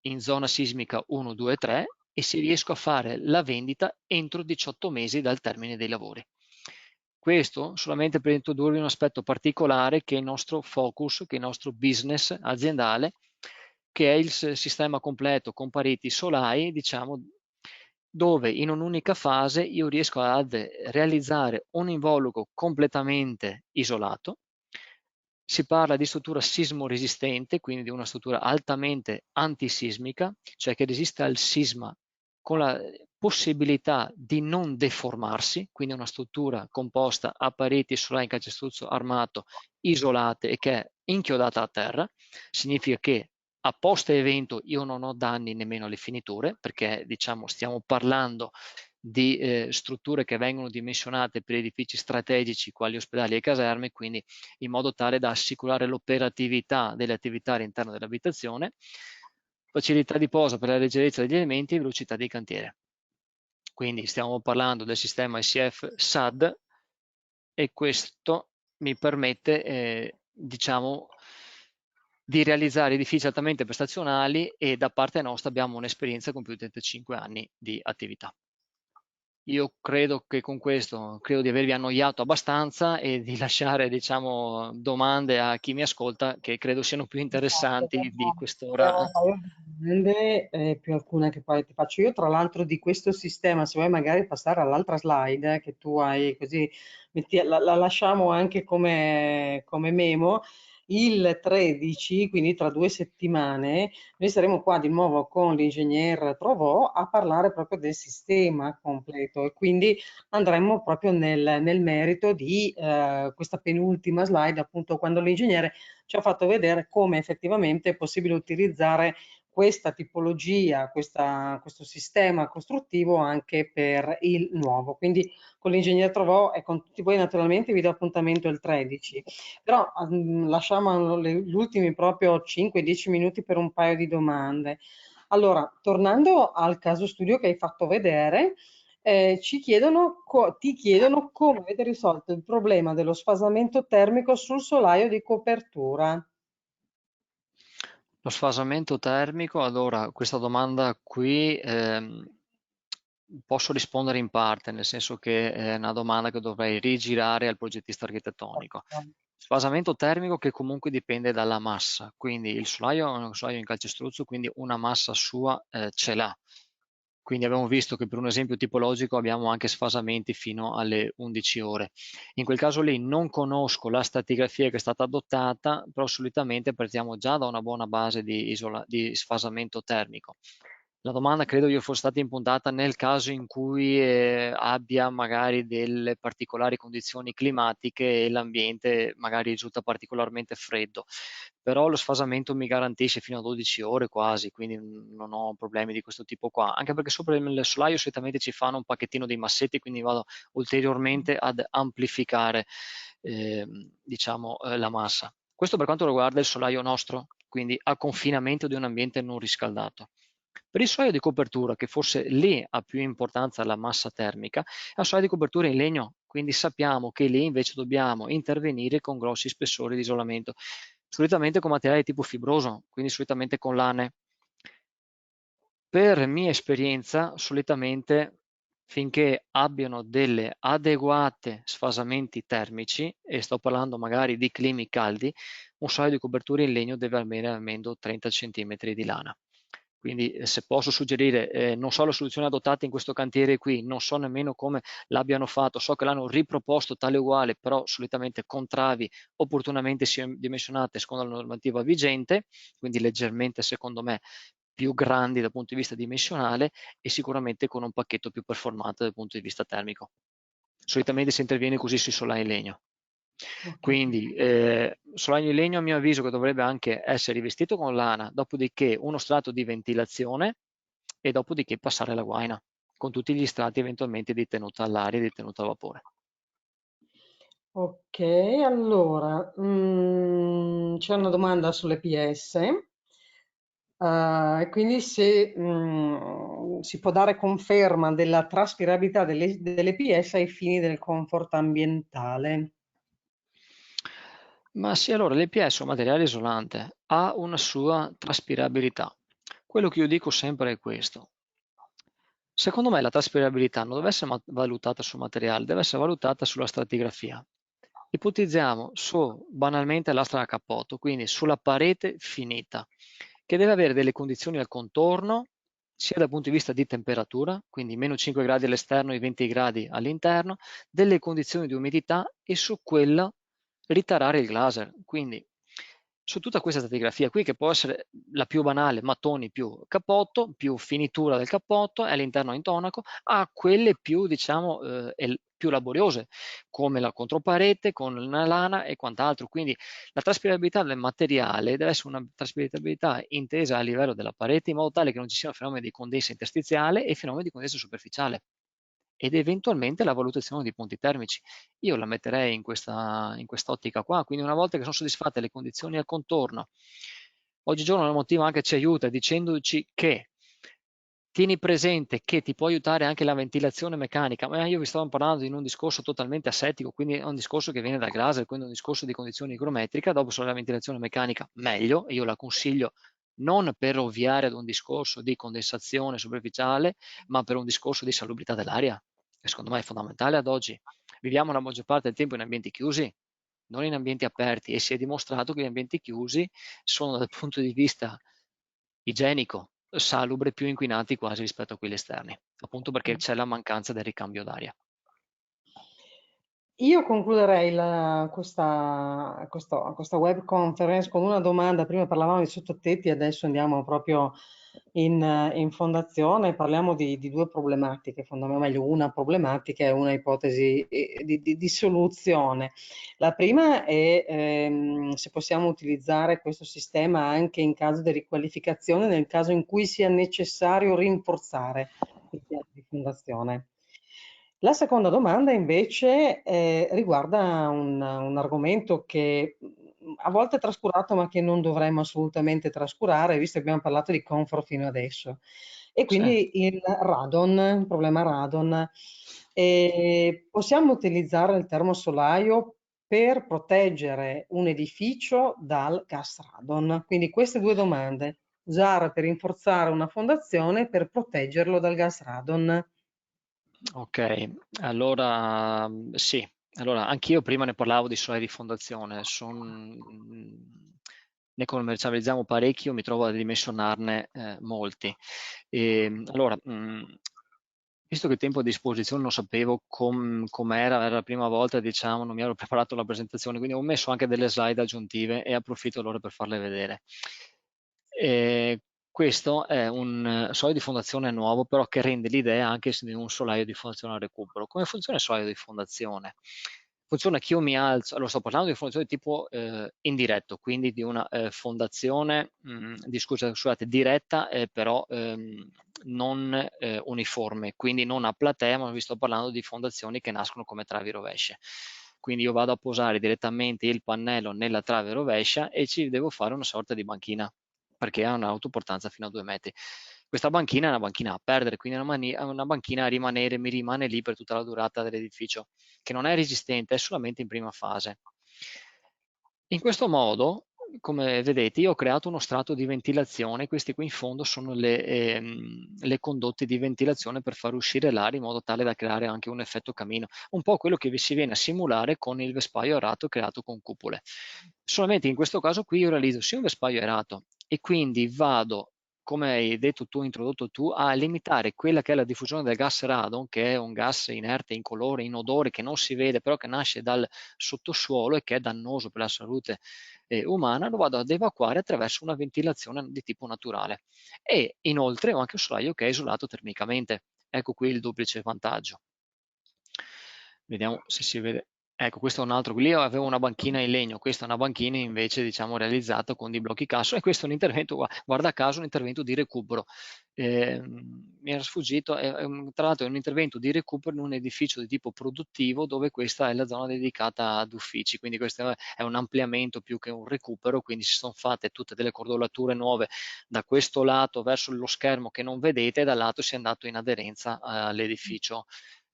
in zona sismica 1, 2, 3 e se riesco a fare la vendita entro 18 mesi dal termine dei lavori. Questo solamente per introdurvi un aspetto particolare che è il nostro focus, che è il nostro business aziendale, che è il sistema completo con pareti solai, diciamo, dove in un'unica fase io riesco ad realizzare un involucro completamente isolato. Si parla di struttura sismo resistente, quindi di una struttura altamente antisismica, cioè che resiste al sisma con la possibilità di non deformarsi, quindi una struttura composta a pareti solai in calcestruzzo armato, isolate e che è inchiodata a terra. Significa che a post evento io non ho danni nemmeno alle finiture, perché diciamo stiamo parlando di strutture che vengono dimensionate per edifici strategici quali ospedali e caserme, quindi in modo tale da assicurare l'operatività delle attività all'interno dell'abitazione, facilità di posa per la leggerezza degli elementi e velocità di cantiere. Quindi stiamo parlando del sistema ICF SAD e questo mi permette, diciamo, di realizzare edifici altamente prestazionali e da parte nostra abbiamo un'esperienza con più di 35 anni di attività. Io credo che con questo, credo di avervi annoiato abbastanza e di lasciare, diciamo, domande a chi mi ascolta che credo siano più interessanti di quest'ora. Abbiamo un paio di domande, più alcune che poi ti faccio io. Tra l'altro di questo sistema, se vuoi magari passare all'altra slide che tu hai, così la lasciamo anche come memo. Il 13, quindi tra 2 settimane, noi saremo qua di nuovo con l'ingegner Trovò a parlare proprio del sistema completo e quindi andremo proprio nel merito di questa penultima slide, appunto quando l'ingegnere ci ha fatto vedere come effettivamente è possibile utilizzare questa tipologia, questo sistema costruttivo anche per il nuovo. Quindi con l'ingegnere Trovò e con tutti voi naturalmente vi do appuntamento il 13. Però lasciamo gli ultimi proprio 5-10 minuti per un paio di domande. Allora, tornando al caso studio che hai fatto vedere, ti chiedono come avete risolto il problema dello sfasamento termico sul solaio di copertura. Lo sfasamento termico, allora questa domanda qui posso rispondere in parte, nel senso che è una domanda che dovrei rigirare al progettista architettonico. Sfasamento termico che comunque dipende dalla massa, quindi il solaio è un solaio in calcestruzzo, quindi una massa sua ce l'ha. Quindi abbiamo visto che per un esempio tipologico abbiamo anche sfasamenti fino alle 11 ore. In quel caso lì non conosco la stratigrafia che è stata adottata, però solitamente partiamo già da una buona base di sfasamento termico. La domanda credo io fosse stata impuntata nel caso in cui abbia magari delle particolari condizioni climatiche e l'ambiente magari risulta particolarmente freddo, però lo sfasamento mi garantisce fino a 12 ore quasi, quindi non ho problemi di questo tipo qua, anche perché sopra il solaio solitamente ci fanno un pacchettino di massetti, quindi vado ulteriormente ad amplificare diciamo, la massa. Questo per quanto riguarda il solaio nostro, quindi a confinamento di un ambiente non riscaldato. Per il solaio di copertura, che forse lì ha più importanza la massa termica, è un solaio di copertura in legno, quindi sappiamo che lì invece dobbiamo intervenire con grossi spessori di isolamento, solitamente con materiale tipo fibroso, quindi solitamente con lane. Per mia esperienza, solitamente finché abbiano delle adeguate sfasamenti termici, e sto parlando magari di climi caldi, un solaio di copertura in legno deve avere almeno 30 cm di lana. Quindi se posso suggerire, non so le soluzioni adottate in questo cantiere qui, non so nemmeno come l'abbiano fatto, so che l'hanno riproposto tale uguale, però solitamente con travi opportunamente dimensionate secondo la normativa vigente, quindi leggermente secondo me più grandi dal punto di vista dimensionale e sicuramente con un pacchetto più performante dal punto di vista termico. Solitamente si interviene così sui solai in legno. Quindi solaio in legno a mio avviso che dovrebbe anche essere rivestito con lana, dopodiché uno strato di ventilazione e dopodiché passare la guaina, con tutti gli strati eventualmente di tenuta all'aria e di tenuta al vapore. Ok, allora, c'è una domanda sulle PS. E quindi se si può dare conferma della traspirabilità delle PS ai fini del comfort ambientale. Ma sì, allora l'EPS è un materiale isolante, ha una sua traspirabilità. Quello che io dico sempre è questo. Secondo me la traspirabilità non deve essere valutata sul materiale, deve essere valutata sulla stratigrafia. Ipotizziamo su banalmente lastra a cappotto, quindi sulla parete finita, che deve avere delle condizioni al contorno, sia dal punto di vista di temperatura, quindi meno 5 gradi all'esterno e 20 gradi all'interno, delle condizioni di umidità e su quella ritarare il glaser. Quindi su tutta questa stratigrafia qui, che può essere la più banale, mattoni più cappotto, più finitura del cappotto e all'interno intonaco, a quelle più, diciamo, più laboriose, come la controparete con una lana e quant'altro. Quindi la traspirabilità del materiale deve essere una traspirabilità intesa a livello della parete, in modo tale che non ci siano fenomeni di condensa interstiziale e fenomeni di condensa superficiale. Ed eventualmente la valutazione di punti termici. Io la metterei in quest'ottica qua, quindi una volta che sono soddisfatte le condizioni al contorno, oggigiorno la normativa anche ci aiuta dicendoci che tieni presente che ti può aiutare anche la ventilazione meccanica, ma io vi stavo parlando in un discorso totalmente asettico, quindi è un discorso che viene dal glaser, quindi un discorso di condizioni igrometrica, dopo sulla ventilazione meccanica meglio, io la consiglio non per ovviare ad un discorso di condensazione superficiale, ma per un discorso di salubrità dell'aria, che secondo me è fondamentale ad oggi. Viviamo la maggior parte del tempo in ambienti chiusi, non in ambienti aperti, e si è dimostrato che gli ambienti chiusi sono dal punto di vista igienico, salubre, più inquinati quasi rispetto a quelli esterni, appunto perché c'è la mancanza del ricambio d'aria. Io concluderei questa web conference con una domanda. Prima parlavamo di sottotetti, adesso andiamo proprio in fondazione. Parliamo di due problematiche, meglio una problematica e una ipotesi di soluzione. La prima è se possiamo utilizzare questo sistema anche in caso di riqualificazione, nel caso in cui sia necessario rinforzare il piano di fondazione. La seconda domanda invece riguarda un argomento che a volte trascurato, ma che non dovremmo assolutamente trascurare, visto che abbiamo parlato di comfort fino adesso. E Sì. quindi il problema radon. Possiamo utilizzare il termosolaio per proteggere un edificio dal gas radon? Quindi queste due domande. Usare per rinforzare una fondazione per proteggerlo dal gas radon. Ok, allora sì, allora anch'io prima ne parlavo di solai di fondazione, ne commercializziamo parecchi, io mi trovo a dimensionarne molti. Allora, visto che il tempo a disposizione non sapevo com'era, era la prima volta, diciamo, non mi ero preparato la presentazione, quindi ho messo anche delle slide aggiuntive e approfitto allora per farle vedere. E questo è un solaio di fondazione nuovo, però che rende l'idea anche di un solaio di fondazione al recupero. Come funziona il solaio di fondazione? Funziona che io mi alzo, allora sto parlando di fondazione di tipo indiretto, quindi di una fondazione, scusate, diretta, però non uniforme, quindi non a platea, ma vi sto parlando di fondazioni che nascono come travi rovesce. Quindi io vado a posare direttamente il pannello nella trave rovescia e ci devo fare una sorta di banchina, perché ha un'autoportanza fino a 2 metri. Questa banchina è una banchina a perdere, quindi è una banchina a rimanere, mi rimane lì per tutta la durata dell'edificio, che non è resistente, è solamente in prima fase. In questo modo, come vedete, io ho creato uno strato di ventilazione, questi qui in fondo sono le condotte di ventilazione per far uscire l'aria in modo tale da creare anche un effetto camino, un po' quello che si viene a simulare con il vespaio aerato creato con cupole. Solamente in questo caso qui io realizzo sia un vespaio aerato e quindi vado, come hai detto tu, introdotto tu, a limitare quella che è la diffusione del gas radon, che è un gas inerte, incolore, inodore, che non si vede, però che nasce dal sottosuolo e che è dannoso per la salute umana, lo vado ad evacuare attraverso una ventilazione di tipo naturale. E inoltre ho anche un solaio che è isolato termicamente. Ecco qui il duplice vantaggio. Vediamo se si vede. Ecco, questo è un altro. Lì avevo una banchina in legno, questa è una banchina invece, diciamo, realizzata con dei blocchi casso e questo è un intervento, guarda caso, un intervento di recupero. Mi era sfuggito, tra l'altro è un intervento di recupero in un edificio di tipo produttivo dove questa è la zona dedicata ad uffici, quindi questo è un ampliamento più che un recupero, quindi si sono fatte tutte delle cordolature nuove da questo lato verso lo schermo che non vedete e dal lato si è andato in aderenza all'edificio,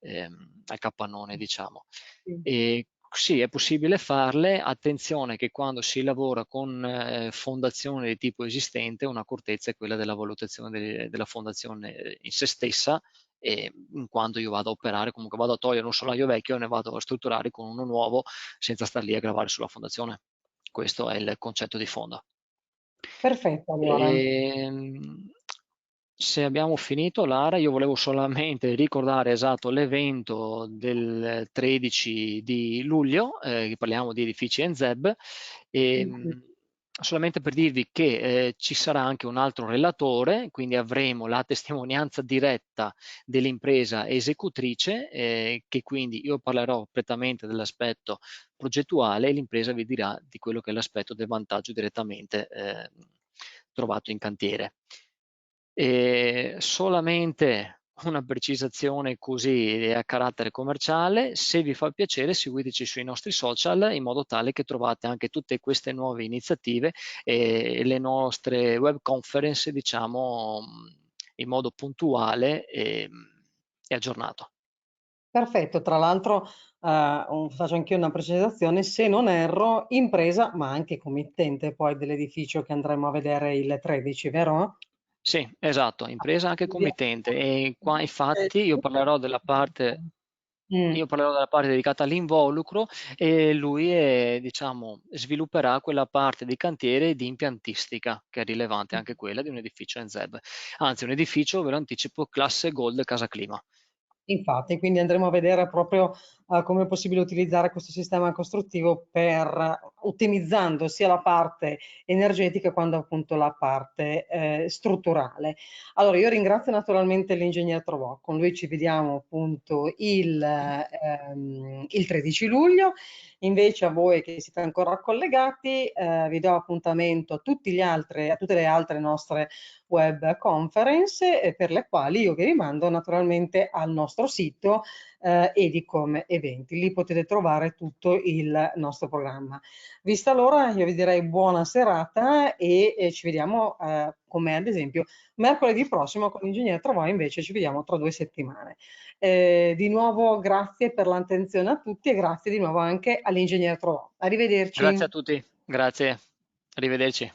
al capannone, diciamo. Sì. E sì, è possibile farle, attenzione che quando si lavora con fondazione di tipo esistente, un'accortezza è quella della valutazione della fondazione in se stessa, e in quanto io vado a operare, comunque vado a togliere un solaio vecchio e ne vado a strutturare con uno nuovo senza star lì a gravare sulla fondazione. Questo è il concetto di fondo. Perfetto, allora. Ehm, Se abbiamo finito, Lara, io volevo solamente ricordare esatto l'evento del 13 di luglio, che parliamo di edifici NZEB, e, solamente per dirvi che ci sarà anche un altro relatore, quindi avremo la testimonianza diretta dell'impresa esecutrice, che quindi io parlerò prettamente dell'aspetto progettuale e l'impresa vi dirà di quello che è l'aspetto del vantaggio direttamente trovato in cantiere. E solamente una precisazione così a carattere commerciale: se vi fa piacere seguiteci sui nostri social in modo tale che trovate anche tutte queste nuove iniziative e le nostre web conference, diciamo, in modo puntuale e aggiornato. Perfetto, tra l'altro faccio anche io una precisazione, se non erro, impresa ma anche committente poi dell'edificio che andremo a vedere il 13, vero? Sì, esatto, impresa anche committente, e qua infatti Mm. io parlerò della parte dedicata all'involucro e lui diciamo, svilupperà quella parte di cantiere e di impiantistica che è rilevante anche quella di un edificio NZEB, anzi un edificio, ve lo anticipo, classe Gold Casa Clima. Infatti, quindi andremo a vedere proprio come è possibile utilizzare questo sistema costruttivo per ottimizzando sia la parte energetica quanto appunto la parte strutturale. Allora, io ringrazio naturalmente l'ingegner Trovò, con lui ci vediamo appunto il 13 luglio. Invece a voi che siete ancora collegati, vi do appuntamento a tutte le altre nostre web conference, per le quali io vi rimando naturalmente al nostro sito Edicom eventi. Lì potete trovare tutto il nostro programma. Vista l'ora, io vi direi buona serata e ci vediamo, come ad esempio mercoledì prossimo con l'Ingegnere Trovò, invece ci vediamo tra 2 settimane. Di nuovo grazie per l'attenzione a tutti e grazie di nuovo anche all'Ingegnere Trovò. Grazie a Arrivederci. tutti, grazie, arrivederci.